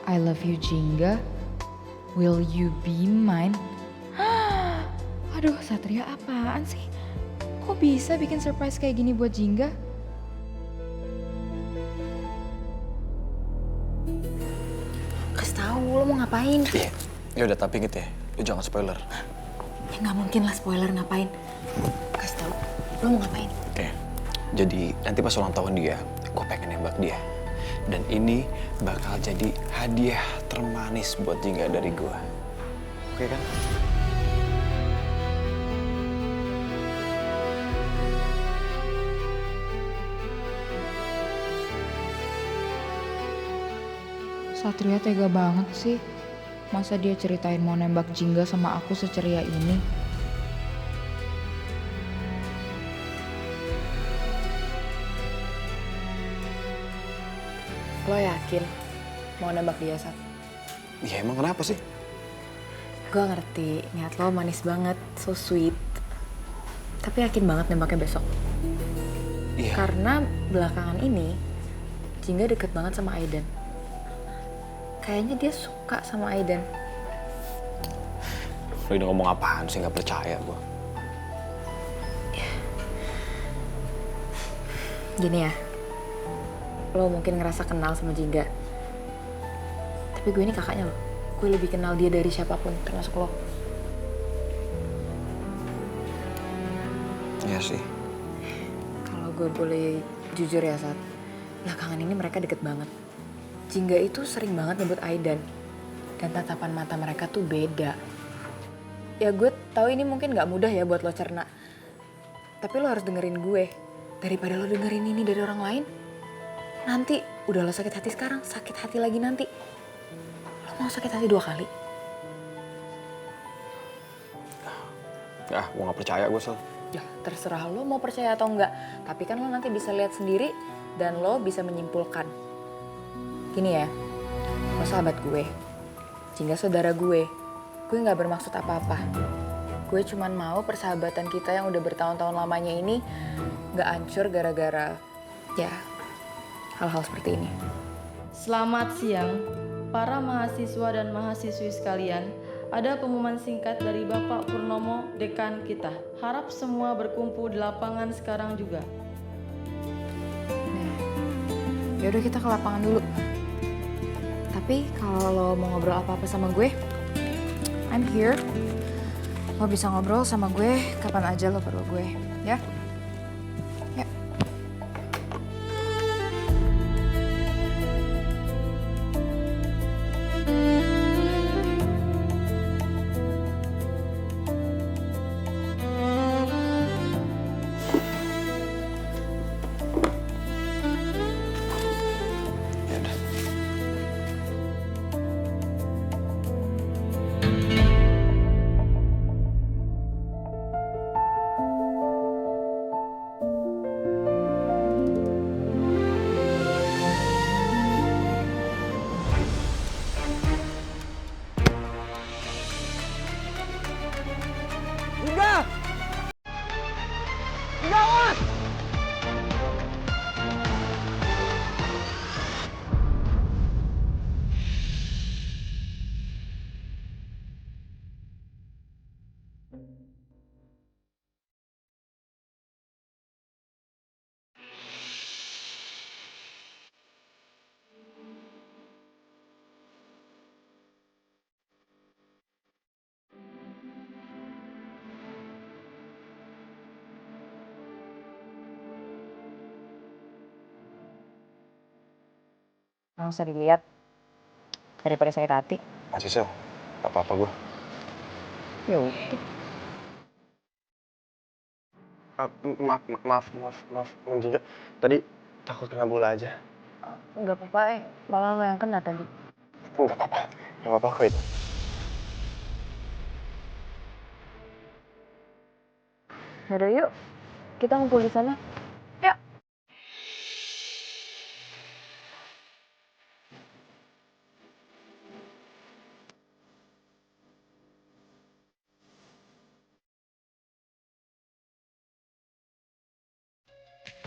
I love you, Jingga. Will you be mine? Aduh, Satria apaan sih? Kok bisa bikin surprise kayak gini buat Jingga? kasih tahu, lo mau ngapain? Iya, ya udah tapi inget ya, lu jangan spoiler. Ya nggak mungkin lah spoiler, ngapain? Kasih tahu, lo mau ngapain? Oke, jadi nanti pas ulang tahun dia, gue pengen nembak dia. Dan ini bakal jadi hadiah termanis buat Jingga dari gue. Oke kan? Satria tega banget sih. Masa dia ceritain mau nembak Jingga sama aku seceria ini? Lo yakin mau nembak dia, Sat? Ya emang kenapa sih? Gue ngerti, niat lo manis banget, so sweet. Tapi yakin banget nembaknya besok. Iya. Karena belakangan ini, Jingga deket banget sama Aiden. Kayaknya dia suka sama Aiden. Lo ini ngomong apaan sih, nggak percaya gue. Gini ya, lo mungkin ngerasa kenal sama Jingga. Tapi gue ini kakaknya lo. Gue lebih kenal dia dari siapapun, termasuk lo. Iya sih. Kalau gue boleh jujur ya, Sat, belakangan ini mereka deket banget. Jingga itu sering banget nyebut Aiden. Dan tatapan mata mereka tuh beda. Ya gue tahu ini mungkin gak mudah ya buat lo cerna. Tapi lo harus dengerin gue. Daripada lo dengerin ini dari orang lain, nanti udah lo sakit hati sekarang, sakit hati lagi nanti. Lo mau sakit hati 2 kali? Ya, gue gak percaya gue, Sal. Ya terserah lo mau percaya atau enggak. Tapi kan lo nanti bisa lihat sendiri dan lo bisa menyimpulkan. Gini ya, lo sahabat gue, Jingga saudara gue gak bermaksud apa-apa. Gue cuman mau persahabatan kita yang udah bertahun-tahun lamanya ini gak hancur gara-gara, ya, hal-hal seperti ini. Selamat siang, para mahasiswa dan mahasiswi sekalian. Ada pengumuman singkat dari Bapak Purnomo, dekan kita. Harap semua berkumpul di lapangan sekarang juga. Yaudah kita ke lapangan dulu. Tapi kalau lo mau ngobrol apa-apa sama gue, I'm here. Lo bisa ngobrol sama gue kapan aja lo perlu gue, ya? Ya. Nggak usah dilihat daripada sakit hati. Masih, Sel. Gak apa-apa gue. Ya udah. Maaf, Jingga. Tadi takut kena bola aja. Nggak apa-apa, malah lo yang kena tadi. Nggak apa-apa kok itu. Yaudah yuk, kita ngumpul di sana. Yuk.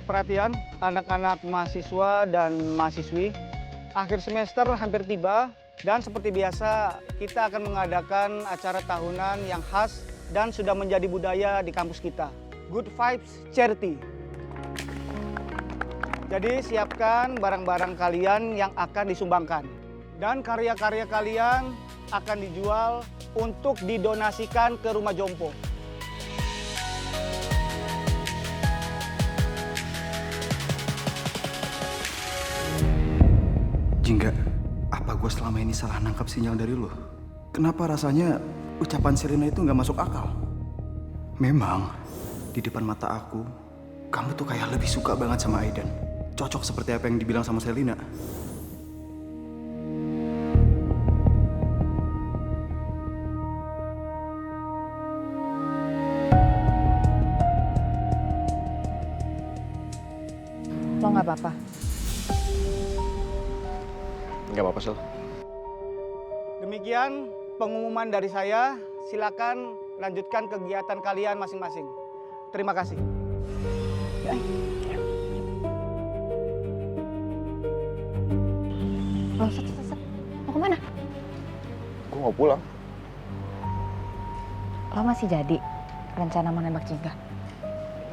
Perhatian anak-anak mahasiswa dan mahasiswi, akhir semester hampir tiba dan seperti biasa kita akan mengadakan acara tahunan yang khas dan sudah menjadi budaya di kampus kita, Good Vibes Charity. Jadi siapkan barang-barang kalian yang akan disumbangkan. Dan karya-karya kalian akan dijual untuk didonasikan ke rumah jompo. Jingga, apa gue selama ini salah nangkap sinyal dari lo? Kenapa rasanya ucapan Selina itu nggak masuk akal? Memang, di depan mata aku, kamu tuh kayak lebih suka banget sama Aidan. Cocok seperti apa yang dibilang sama Selina. Lo nggak apa-apa? Nggak apa-apa, Sel. Demikian pengumuman dari saya. Silakan lanjutkan kegiatan kalian masing-masing. Terima kasih. Oh, set. Mau kemana? Gue mau pulang. Lo masih jadi rencana mau nembak Jingga?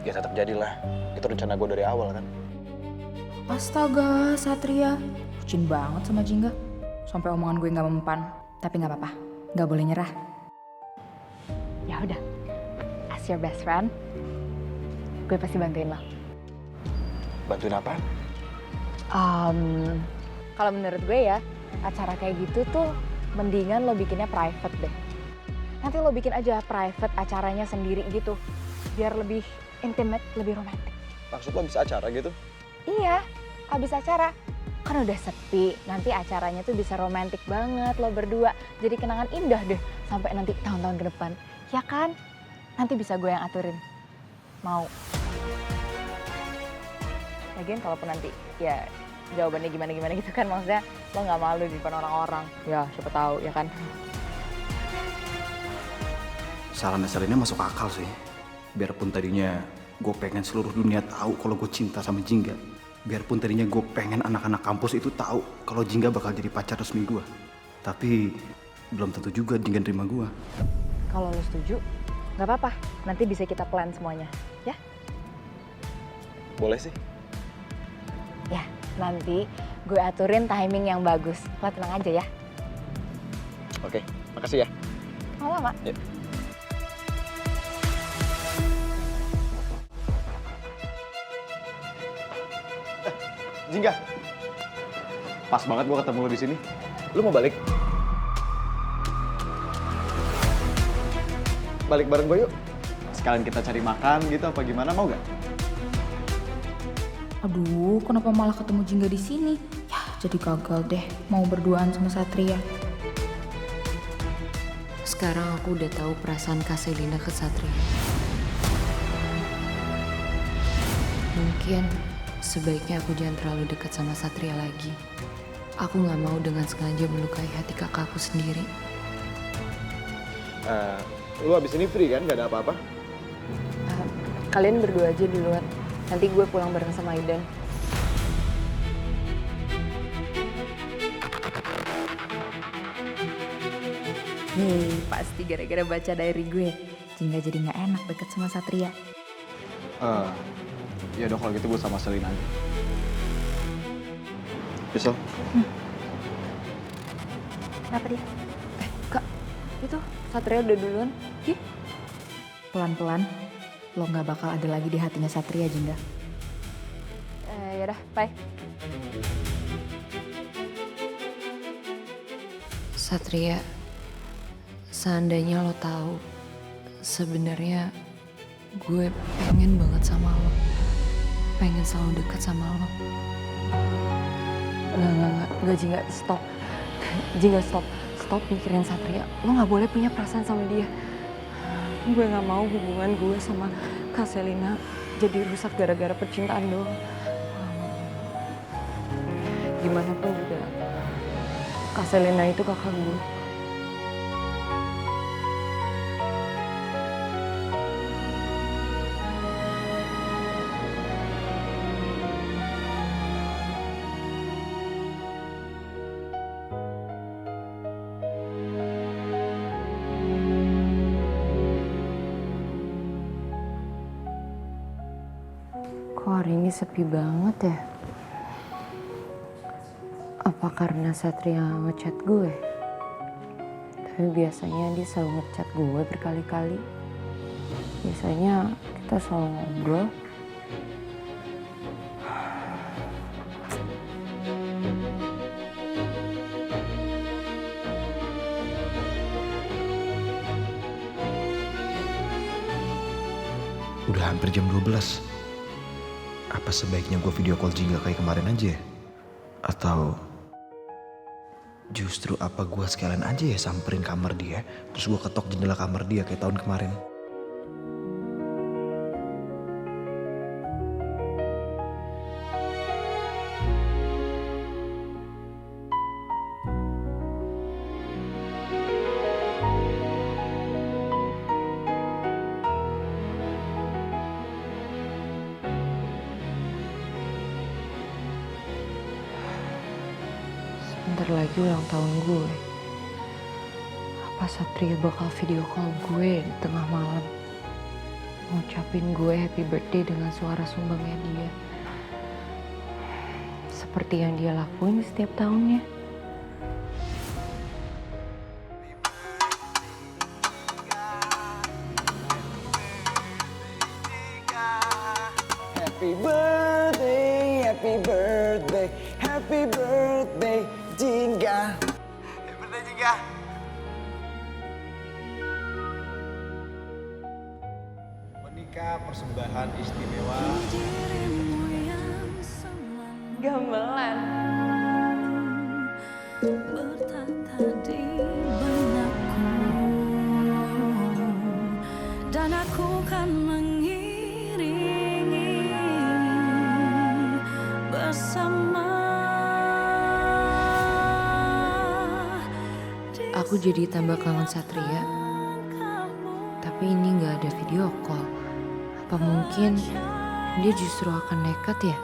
Ya tetap jadilah. Itu rencana gue dari awal kan. Astaga, Satria. Bucin banget sama Jingga. Sampai omongan gue nggak mempan. Tapi nggak apa-apa, nggak boleh nyerah. Ya udah, as your best friend, gue pasti bantuin lo. Bantuin apa? Kalau menurut gue ya, acara kayak gitu tuh mendingan lo bikinnya private deh. Nanti lo bikin aja private acaranya sendiri gitu, biar lebih intimate, lebih romantis. Maksud lo bisa acara gitu? Iya, abis acara kan udah sepi, nanti acaranya tuh bisa romantis banget lo berdua. Jadi kenangan indah deh sampai nanti tahun-tahun ke depan. Ya kan? Nanti bisa gue yang aturin. Mau? Lagian kalaupun nanti ya jawabannya gimana-gimana gitu kan, maksudnya lo nggak malu di depan orang-orang. Ya siapa tahu ya kan. Saran Selina masuk akal sih. Biarpun tadinya gue pengen seluruh dunia tahu kalau gue cinta sama Jingga. Biarpun tadinya gue pengen anak-anak kampus itu tahu kalau Jingga bakal jadi pacar resmi gue. Tapi belum tentu juga Jingga terima gue. Kalau lo setuju, nggak apa-apa. Nanti bisa kita plan semuanya, ya? Boleh sih. Ya, nanti gue aturin timing yang bagus. Lo tenang aja ya. Oke, makasih ya. Lama-lama. Yuk. Jingga, pas banget gue ketemu lo di sini. Lo mau balik? Balik bareng gue yuk. Sekalian kita cari makan gitu apa gimana, mau gak? Aduh, kenapa malah ketemu Jingga di sini? Ya, jadi gagal deh mau berduaan sama Satria. Sekarang aku udah tahu perasaan Kak Selina ke Satria. Mungkin sebaiknya aku jangan terlalu dekat sama Satria lagi. Aku gak mau dengan sengaja melukai hati kakakku sendiri. Lu abis ini free kan? Gak ada apa-apa? Kalian berdua aja duluan. Nanti gue pulang bareng sama Aidan. Pasti gara-gara baca diary gue. Jingga jadi nggak enak deket sama Satria. Ya udah kalau gitu gue sama Selina aja. Bisa? Kenapa dia? Kak, itu Satria udah duluan. Ih. Pelan-pelan, lo nggak bakal ada lagi di hatinya Satria, Jingga. Yaudah, bye. Satria, seandainya lo tahu, sebenarnya gue pengen banget sama lo. Pengen selalu dekat sama lo. Enggak, Jingga, stop. Jingga, stop. Stop mikirin Satria. Lo gak boleh punya perasaan sama dia. Gue gak mau hubungan gue sama Kak Selina jadi rusak gara-gara percintaan doang. Gimana pun juga, Kak Selina itu kakak gue. Kok hari ini sepi banget ya? Apa Apa karena Satria ngechat gue? Tapi biasanya dia selalu ngechat gue berkali-kali. Biasanya kita selalu ngobrol. Udah hampir jam 12. Apa sebaiknya gue video call Jingga kayak kemarin aja ya? Atau justru apa gue sekalian aja ya samperin kamar dia, terus gue ketok jendela kamar dia kayak tahun kemarin? Bentar lagi ulang tahun gue. Apa Satria bakal video call gue di tengah malam? Ngucapin gue happy birthday dengan suara sumbangnya dia. Seperti yang dia lakuin setiap tahunnya. Happy birthday, happy birthday, happy birthday, Jingga. Happy birthday, Jingga. Menikah persembahan istimewa. Gamelan. Bertata di benakku, dan aku kan mengiringi bersama. Aku jadi tambah kangen Satria. Tapi ini gak ada video call. Apa mungkin dia justru akan nekat ya?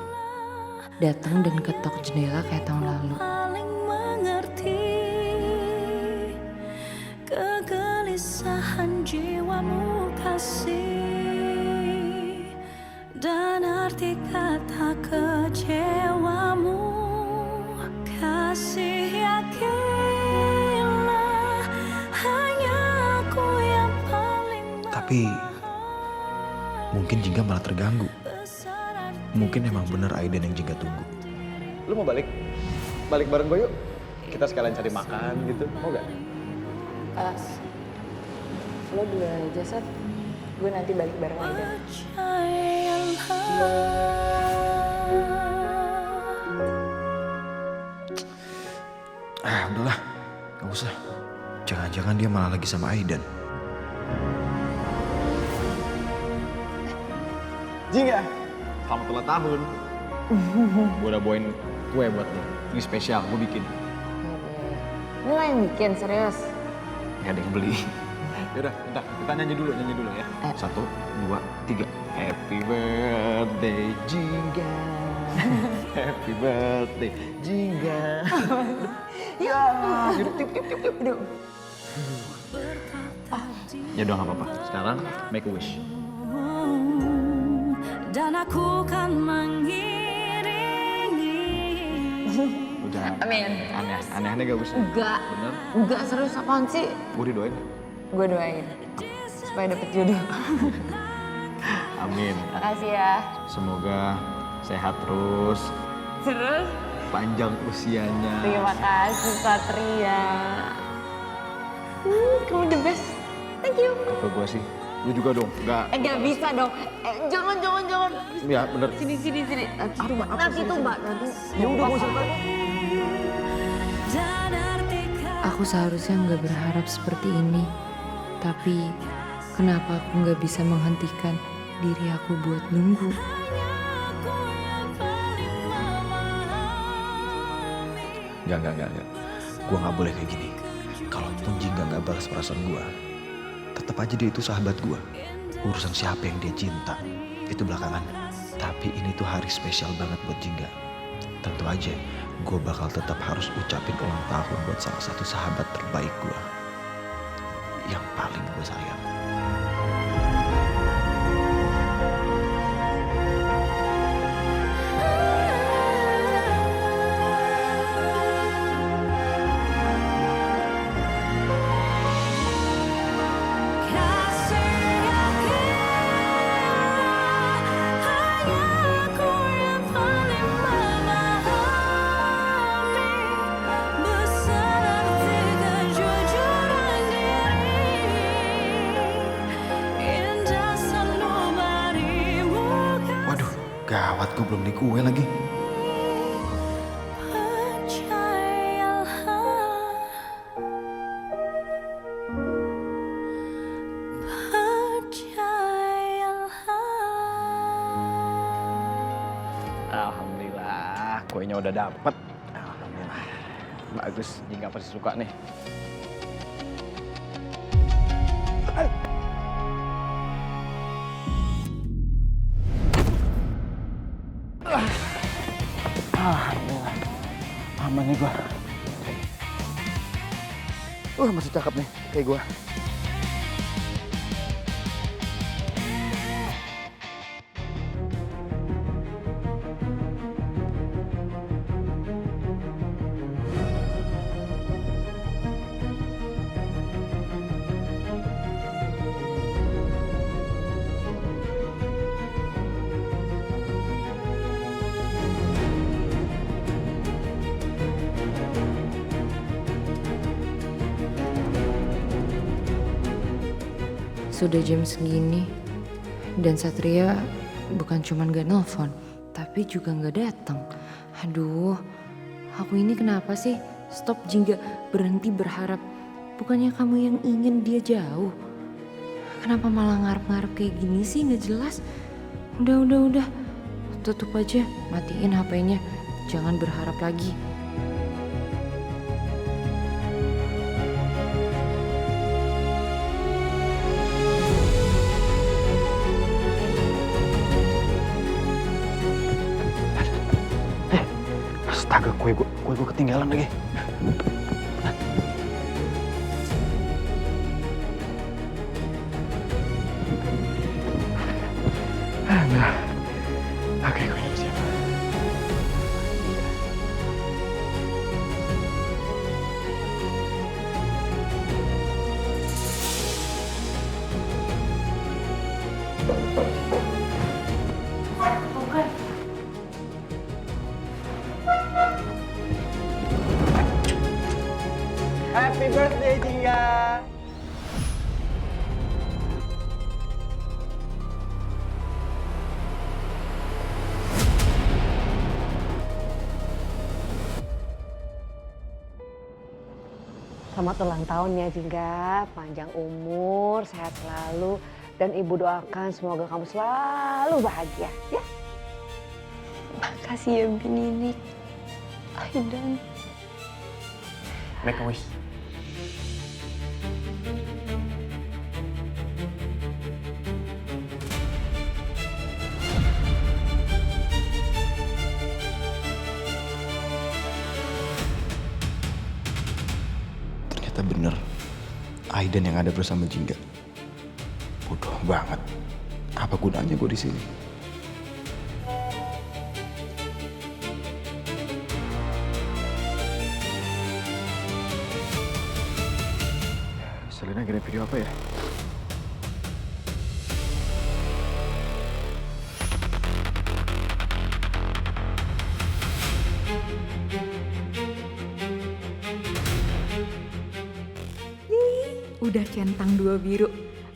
Datang dan ketok jendela kayak tahun lalu. Paling mengerti kegelisahan jiwamu kasih, dan arti kata kecewamu kasih. Yakinlah hanya aku yang paling. Tapi mungkin Jingga malah terganggu. Mungkin emang bener Aiden yang Jingga tunggu. Lu mau balik? Balik bareng gue yuk. Kita sekalian cari makan gitu, mau gak? Lo duluan aja, Sat. Gue nanti balik bareng Aiden. Udahlah, gak usah. Jangan-jangan dia malah lagi sama Aiden. Jingga, selamat ulang tahun. Gue udah bawain kue buat lo. Ini spesial, gue bikin. Ini lo yang bikin, serius? Gak ada yang beli. Yaudah, bentar. Kita nyanyi dulu ya. 1, 2, 3. Happy birthday, Jingga. Happy birthday, Jingga. Ya, tiup. Ya udah gak apa-apa. Sekarang make a wish. Dan aku kan mengiringi. Udah. Amin. Aneh-aneh gak wish? Enggak. Bener? Enggak, serius apaan sih? Gue didoain. Gue doain. Supaya dapet jodoh. Amin. Makasih ya. Semoga sehat terus. Terus? Panjang usianya. Terima kasih, Satria. Kamu the best. Thank you. Apa gue sih? Lu juga dong, enggak. Enggak bisa dong. Jangan. Ya, bener. Sini. Aduh, Mbak. Nanti tuh, Mbak. Nanti. Ya udah, gue usah. Aku seharusnya nggak berharap seperti ini. Tapi, kenapa aku nggak bisa menghentikan diri aku buat nunggu? Enggak. Gue gak boleh kayak gini. Kalaupun Jingga gak balas perasaan gue, tetap aja dia itu sahabat gue. Urusan siapa yang dia cinta, itu belakangan. Tapi ini tuh hari spesial banget buat Jingga. Tentu aja, gue bakal tetap harus ucapin ulang tahun buat salah satu sahabat terbaik gue. Yang paling gue sayang. Gawat, gue belum di kue lagi. Alhamdulillah, kuenya udah dapet. Alhamdulillah. Bagus, Jingga pasti suka nih. Alhamdulillah. Aman nih gua. Masih cakep nih kayak gua. Sudah jam segini, dan Satria bukan cuma gak nelpon, tapi juga gak datang. Aduh, aku ini kenapa sih? Stop Jingga, berhenti berharap. Bukannya kamu yang ingin dia jauh? Kenapa malah ngarep-ngarep kayak gini sih? Gak jelas. Udah. Tutup aja, matiin HP-nya. Jangan berharap lagi. Astaga, kue gue ketinggalan lagi. Nah, oke, kuenya siap. Happy birthday, Jingga! Selamat ulang tahun ya Jingga, panjang umur, sehat selalu, dan ibu doakan semoga kamu selalu bahagia ya. Makasih ya Bininik, Aidan. Make a wish. Ternyata bener, Aidan yang ada bersama Jingga. Bodoh banget. Apa gunanya gue di sini? Selena kirim video apa ya? Udah centang 2 biru,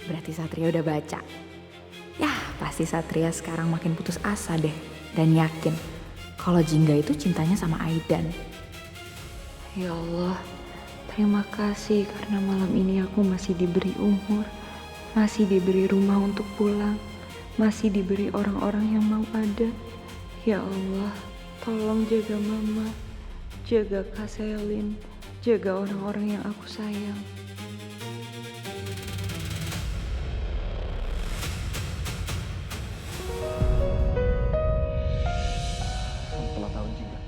berarti Satria udah baca. Yah, pasti Satria sekarang makin putus asa deh. Dan yakin kalau Jingga itu cintanya sama Aidan. Ya Allah, terima kasih karena malam ini aku masih diberi umur, masih diberi rumah untuk pulang, masih diberi orang-orang yang mau ada. Ya Allah, tolong jaga Mama, jaga Kak Selin, jaga orang-orang yang aku sayang. Selamat ulang tahun Jingga.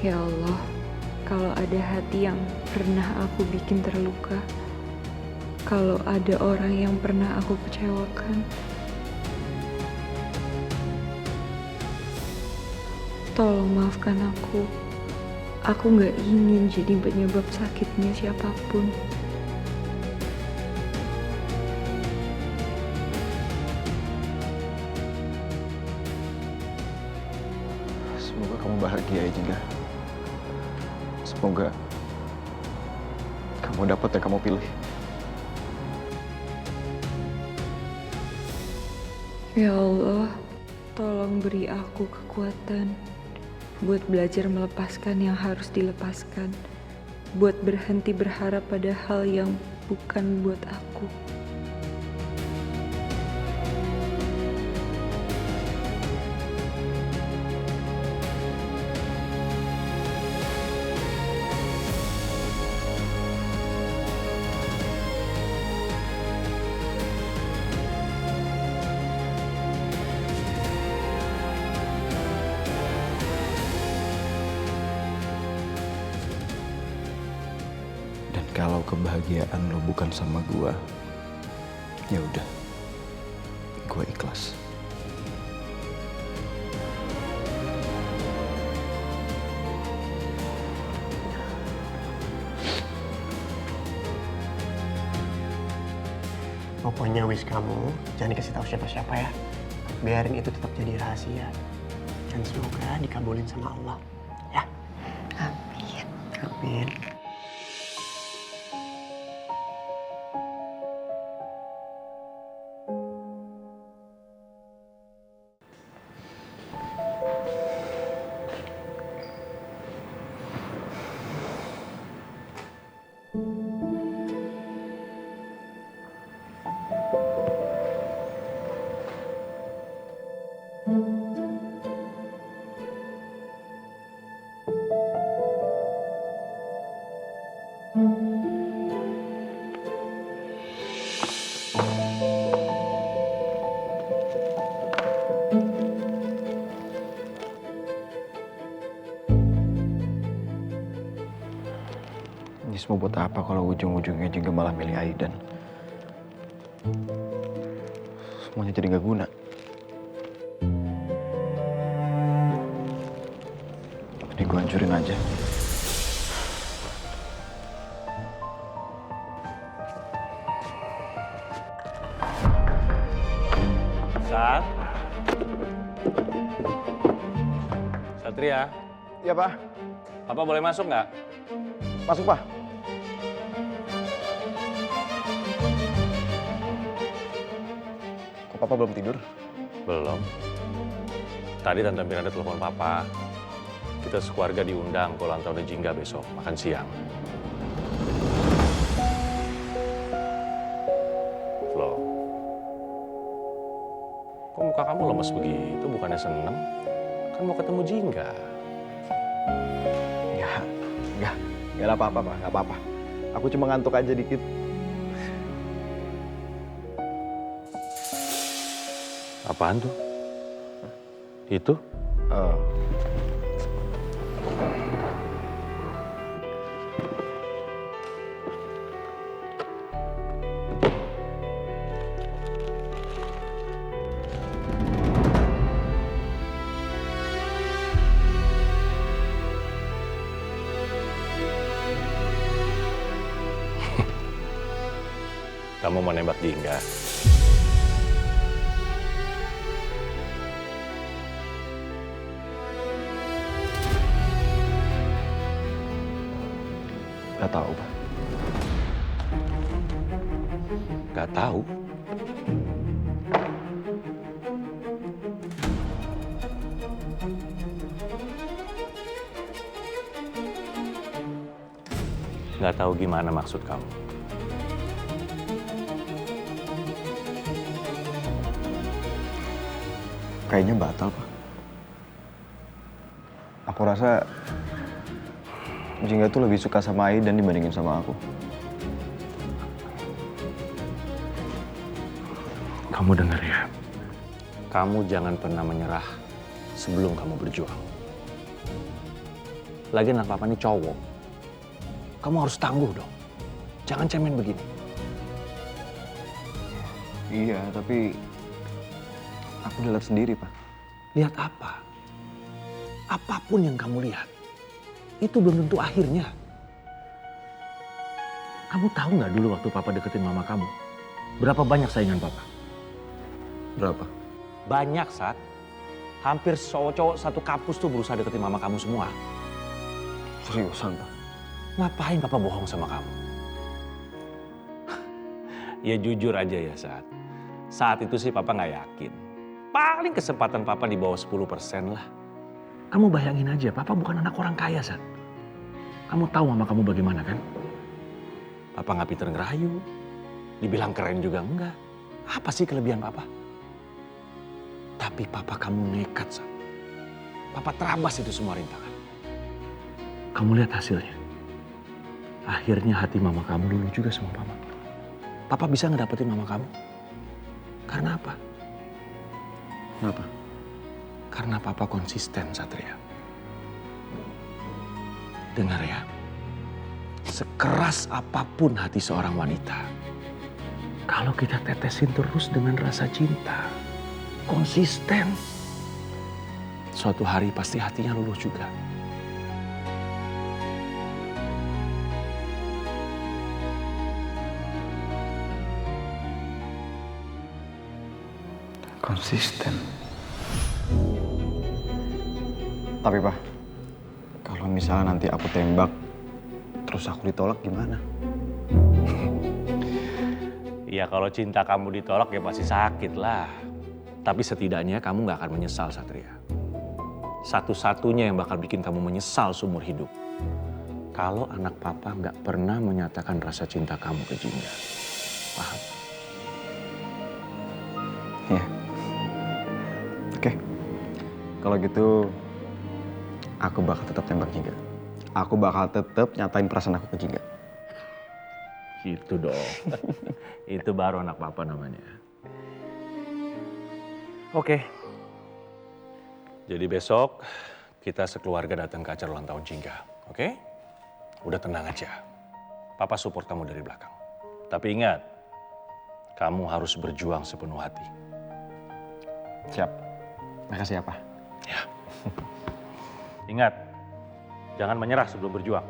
Ya Allah, kalau ada hati yang pernah aku bikin terluka, kalau ada orang yang pernah aku kecewakan, tolong maafkan aku. Aku gak ingin jadi penyebab sakitnya siapapun. Semoga kamu bahagia ya, Jingga. Semoga kamu dapat yang kamu pilih. Ya Allah, tolong beri aku kekuatan buat belajar melepaskan yang harus dilepaskan, buat berhenti berharap pada hal yang bukan buat aku. Kalau kebahagiaan lo bukan sama gua, ya udah, gua ikhlas. Pokoknya wish kamu jangan dikasih tahu siapa-siapa ya. Biarin itu tetap jadi rahasia. Dan semoga dikabulin sama Allah. Ya. Amin. Amin. Ini semua buat apa kalau ujung-ujungnya juga malah milih Aidan? Semuanya jadi gak guna. Ini gue hancurin aja. Sat. Satria. Iya, Pak. Papa boleh masuk nggak? Masuk, Pak. Kok Papa belum tidur? Belum. Tadi Tante Miranda telepon Papa. Kita sekeluarga diundang ke ulang tahun Jingga besok, makan siang. Flo, kok muka kamu lemes begitu? Bukannya seneng? Kan mau ketemu Jingga. Gak ada apa-apa, Pak. Gak apa-apa. Aku cuma ngantuk aja dikit. Apaan tuh? Itu? Kamu mau nembak Jingga? Gak tahu, Pak. Gak tahu? Gak tahu gimana maksud kamu? Kayaknya batal, Pak. Aku rasa Jingga tuh lebih suka sama Aidan dibandingin sama aku. Kamu dengar ya? Kamu jangan pernah menyerah sebelum kamu berjuang. Lagi anak papa ini cowok. Kamu harus tangguh dong. Jangan cemen begini. Iya, tapi aku udah lihat sendiri, Pak. Lihat apa? Apapun yang kamu lihat, itu belum tentu akhirnya. Kamu tahu nggak dulu waktu papa deketin mama kamu? Berapa banyak saingan papa? Berapa? Banyak, Sat. Hampir cowok-cowok satu kampus tuh berusaha deketin mama kamu semua. Seriusan, Pak? Ngapain papa bohong sama kamu? Ya jujur aja ya, Sat. Saat itu sih papa nggak yakin. Paling kesempatan papa di bawah 10% lah. Kamu bayangin aja, papa bukan anak orang kaya, Sat. Kamu tahu mama kamu bagaimana kan? Papa nggak pinter ngerayu, dibilang keren juga enggak. Apa sih kelebihan papa? Tapi papa kamu nekat, Sat. Papa terabas itu semua rintangan. Kamu lihat hasilnya. Akhirnya hati mama kamu luluh juga sama papa. Papa bisa ngedapetin mama kamu. Karena apa? Kenapa? Karena papa konsisten, Satria. Dengar ya, sekeras apapun hati seorang wanita, kalau kita tetesin terus dengan rasa cinta, konsisten, suatu hari pasti hatinya luluh juga. Konsisten. Tapi Pak, kalau misalnya nanti aku tembak, terus aku ditolak gimana? Ya kalau cinta kamu ditolak ya pasti sakit lah. Tapi setidaknya kamu gak akan menyesal, Satria. Satu-satunya yang bakal bikin kamu menyesal seumur hidup, kalau anak papa gak pernah menyatakan rasa cinta kamu ke Jingga. Paham? Ya. Oke. Kalau gitu, aku bakal tetap tembak Jingga. Aku bakal tetap nyatain perasaan aku ke Jingga. Gitu dong. Itu baru anak papa namanya. Oke. Jadi besok kita sekeluarga datang ke acara ulang tahun Jingga. Oke? Udah tenang aja. Papa support kamu dari belakang. Tapi ingat, kamu harus berjuang sepenuh hati. Siap. Makasih ya, Pak. Ya. Ingat, jangan menyerah sebelum berjuang.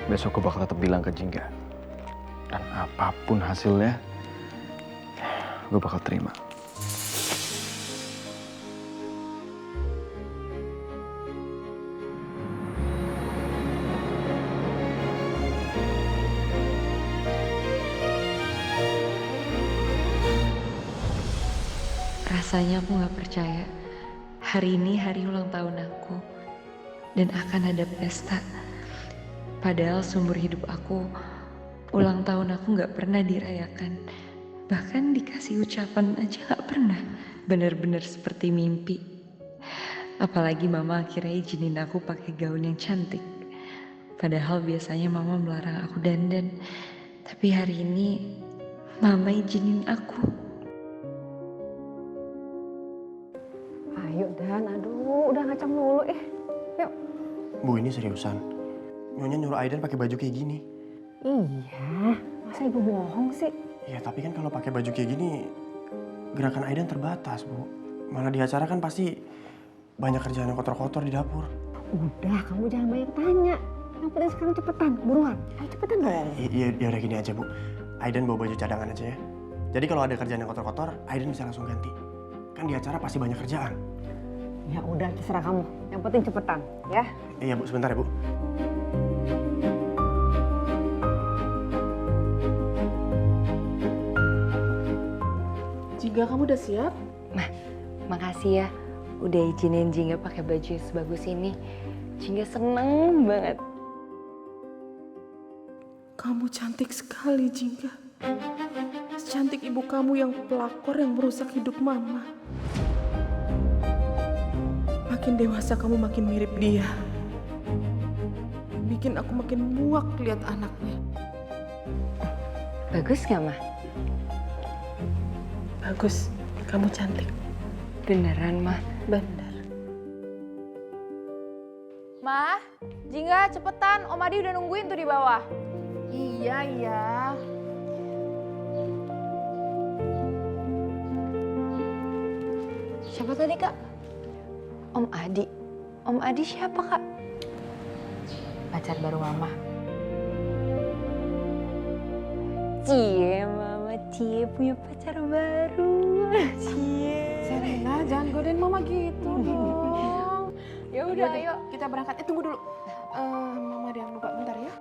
Besok gue bakal tetap bilang ke Jingga. Dan apapun hasilnya, gue bakal terima. Rasanya aku gak percaya. Hari ini hari ulang tahun aku. Dan akan ada pesta. Padahal seumur hidup aku, ulang tahun aku gak pernah dirayakan. Bahkan dikasih ucapan aja gak pernah. Bener-bener seperti mimpi. Apalagi mama akhirnya izinin aku pakai gaun yang cantik. Padahal biasanya mama melarang aku dandan. Tapi hari ini, mama izinin aku. Ayo Dan, aduh udah ngacang dulu Yuk. Bu, ini seriusan. Nyonya nyuruh Aiden pakai baju kayak gini. Iya, masa ibu bohong sih? Ya tapi kan kalau pakai baju kayak gini, gerakan Aiden terbatas, Bu. Mana di acara kan pasti banyak kerjaan yang kotor-kotor di dapur. Udah, kamu jangan banyak tanya. Yang penting sekarang cepetan, buruan. Ayo cepetan dong. Iya, ya udah gini aja, Bu. Aiden bawa baju cadangan aja ya. Jadi kalau ada kerjaan yang kotor-kotor, Aiden bisa langsung ganti. Kan di acara pasti banyak kerjaan. Ya udah, terserah kamu. Yang penting cepetan, ya. Iya, Bu. Sebentar ya, Bu. Jingga, kamu udah siap? Makasih ya, udah izinin Jingga pakai baju sebagus ini. Jingga seneng banget. Kamu cantik sekali, Jingga. Secantik ibu kamu yang pelakor yang merusak hidup mama. Makin dewasa kamu makin mirip dia. Bikin aku makin muak lihat anaknya. Bagus nggak, Ma? Bagus, kamu cantik. Beneran, Ma? Bener. Ma, Jingga cepetan, Om Adi udah nungguin tuh di bawah. Iya, iya. Siapa tadi, Kak? Om Adi. Om Adi siapa, Kak? Pacar baru Mama. Cie, Mama Cie punya pacar baru. Cie. Serena, jangan godain Mama gitu dong. Ya udah, deh, ayo. kita berangkat. Tunggu dulu. Mama ada yang lupa, bentar ya.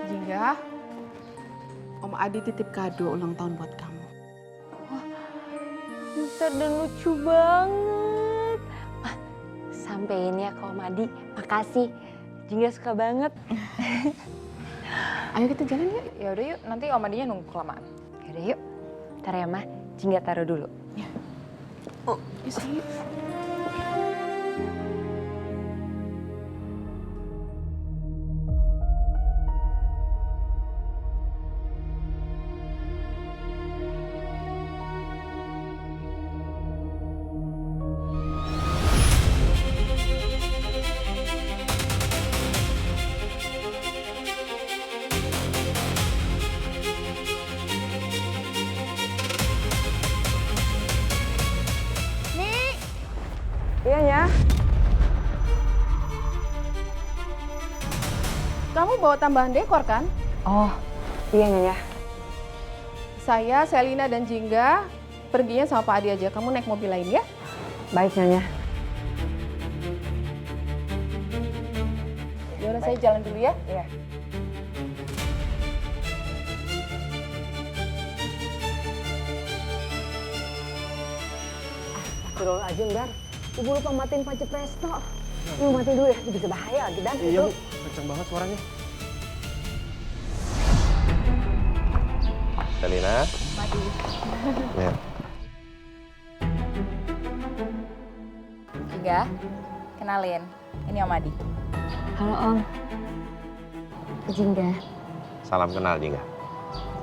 Jingga, Om Adi titip kado ulang tahun buat kamu. Besar dan lucu banget. Sampein ya ke Om Adi. Makasih. Jingga suka banget. Ayo kita jalan yuk. Ya udah yuk, nanti Om Adinya nunggu kelamaan. Yaudah yuk. Ntar ya, Ma. Jingga taruh dulu. Ya. Oh, bisa yuk. Iya ya. Kamu bawa tambahan dekor kan? Oh, iya Nyonya. Saya, Selina, dan Jingga perginya sama Pak Adi aja. Kamu naik mobil lain ya? Baik Nyonya. Yaudah saya jalan dulu ya. Iya. Astagfirullahaladzim, Dar. Ibu lupa matiin panci presto. Ibu matiin dulu ya, bisa bahaya lagi, Dan. Iya, Bu. Kenceng banget suaranya. Selina. Mati. Ya. Jingga, kenalin. Ini Om Adi. Halo Om. Jingga. Salam kenal, Jingga.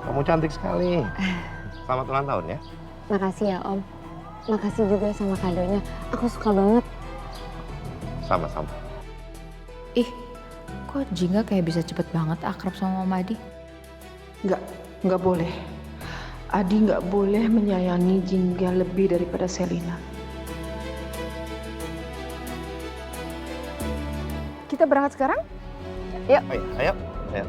Kamu cantik sekali. Selamat ulang tahun ya. Makasih ya Om. Makasih juga sama kadonya. Aku suka banget. Sama-sama. Ih, kok Jingga kayak bisa cepet banget akrab sama Om Adi? Nggak boleh. Adi nggak boleh menyayangi Jingga lebih daripada Selina. Kita berangkat sekarang? Ayo, ayo. Ayo,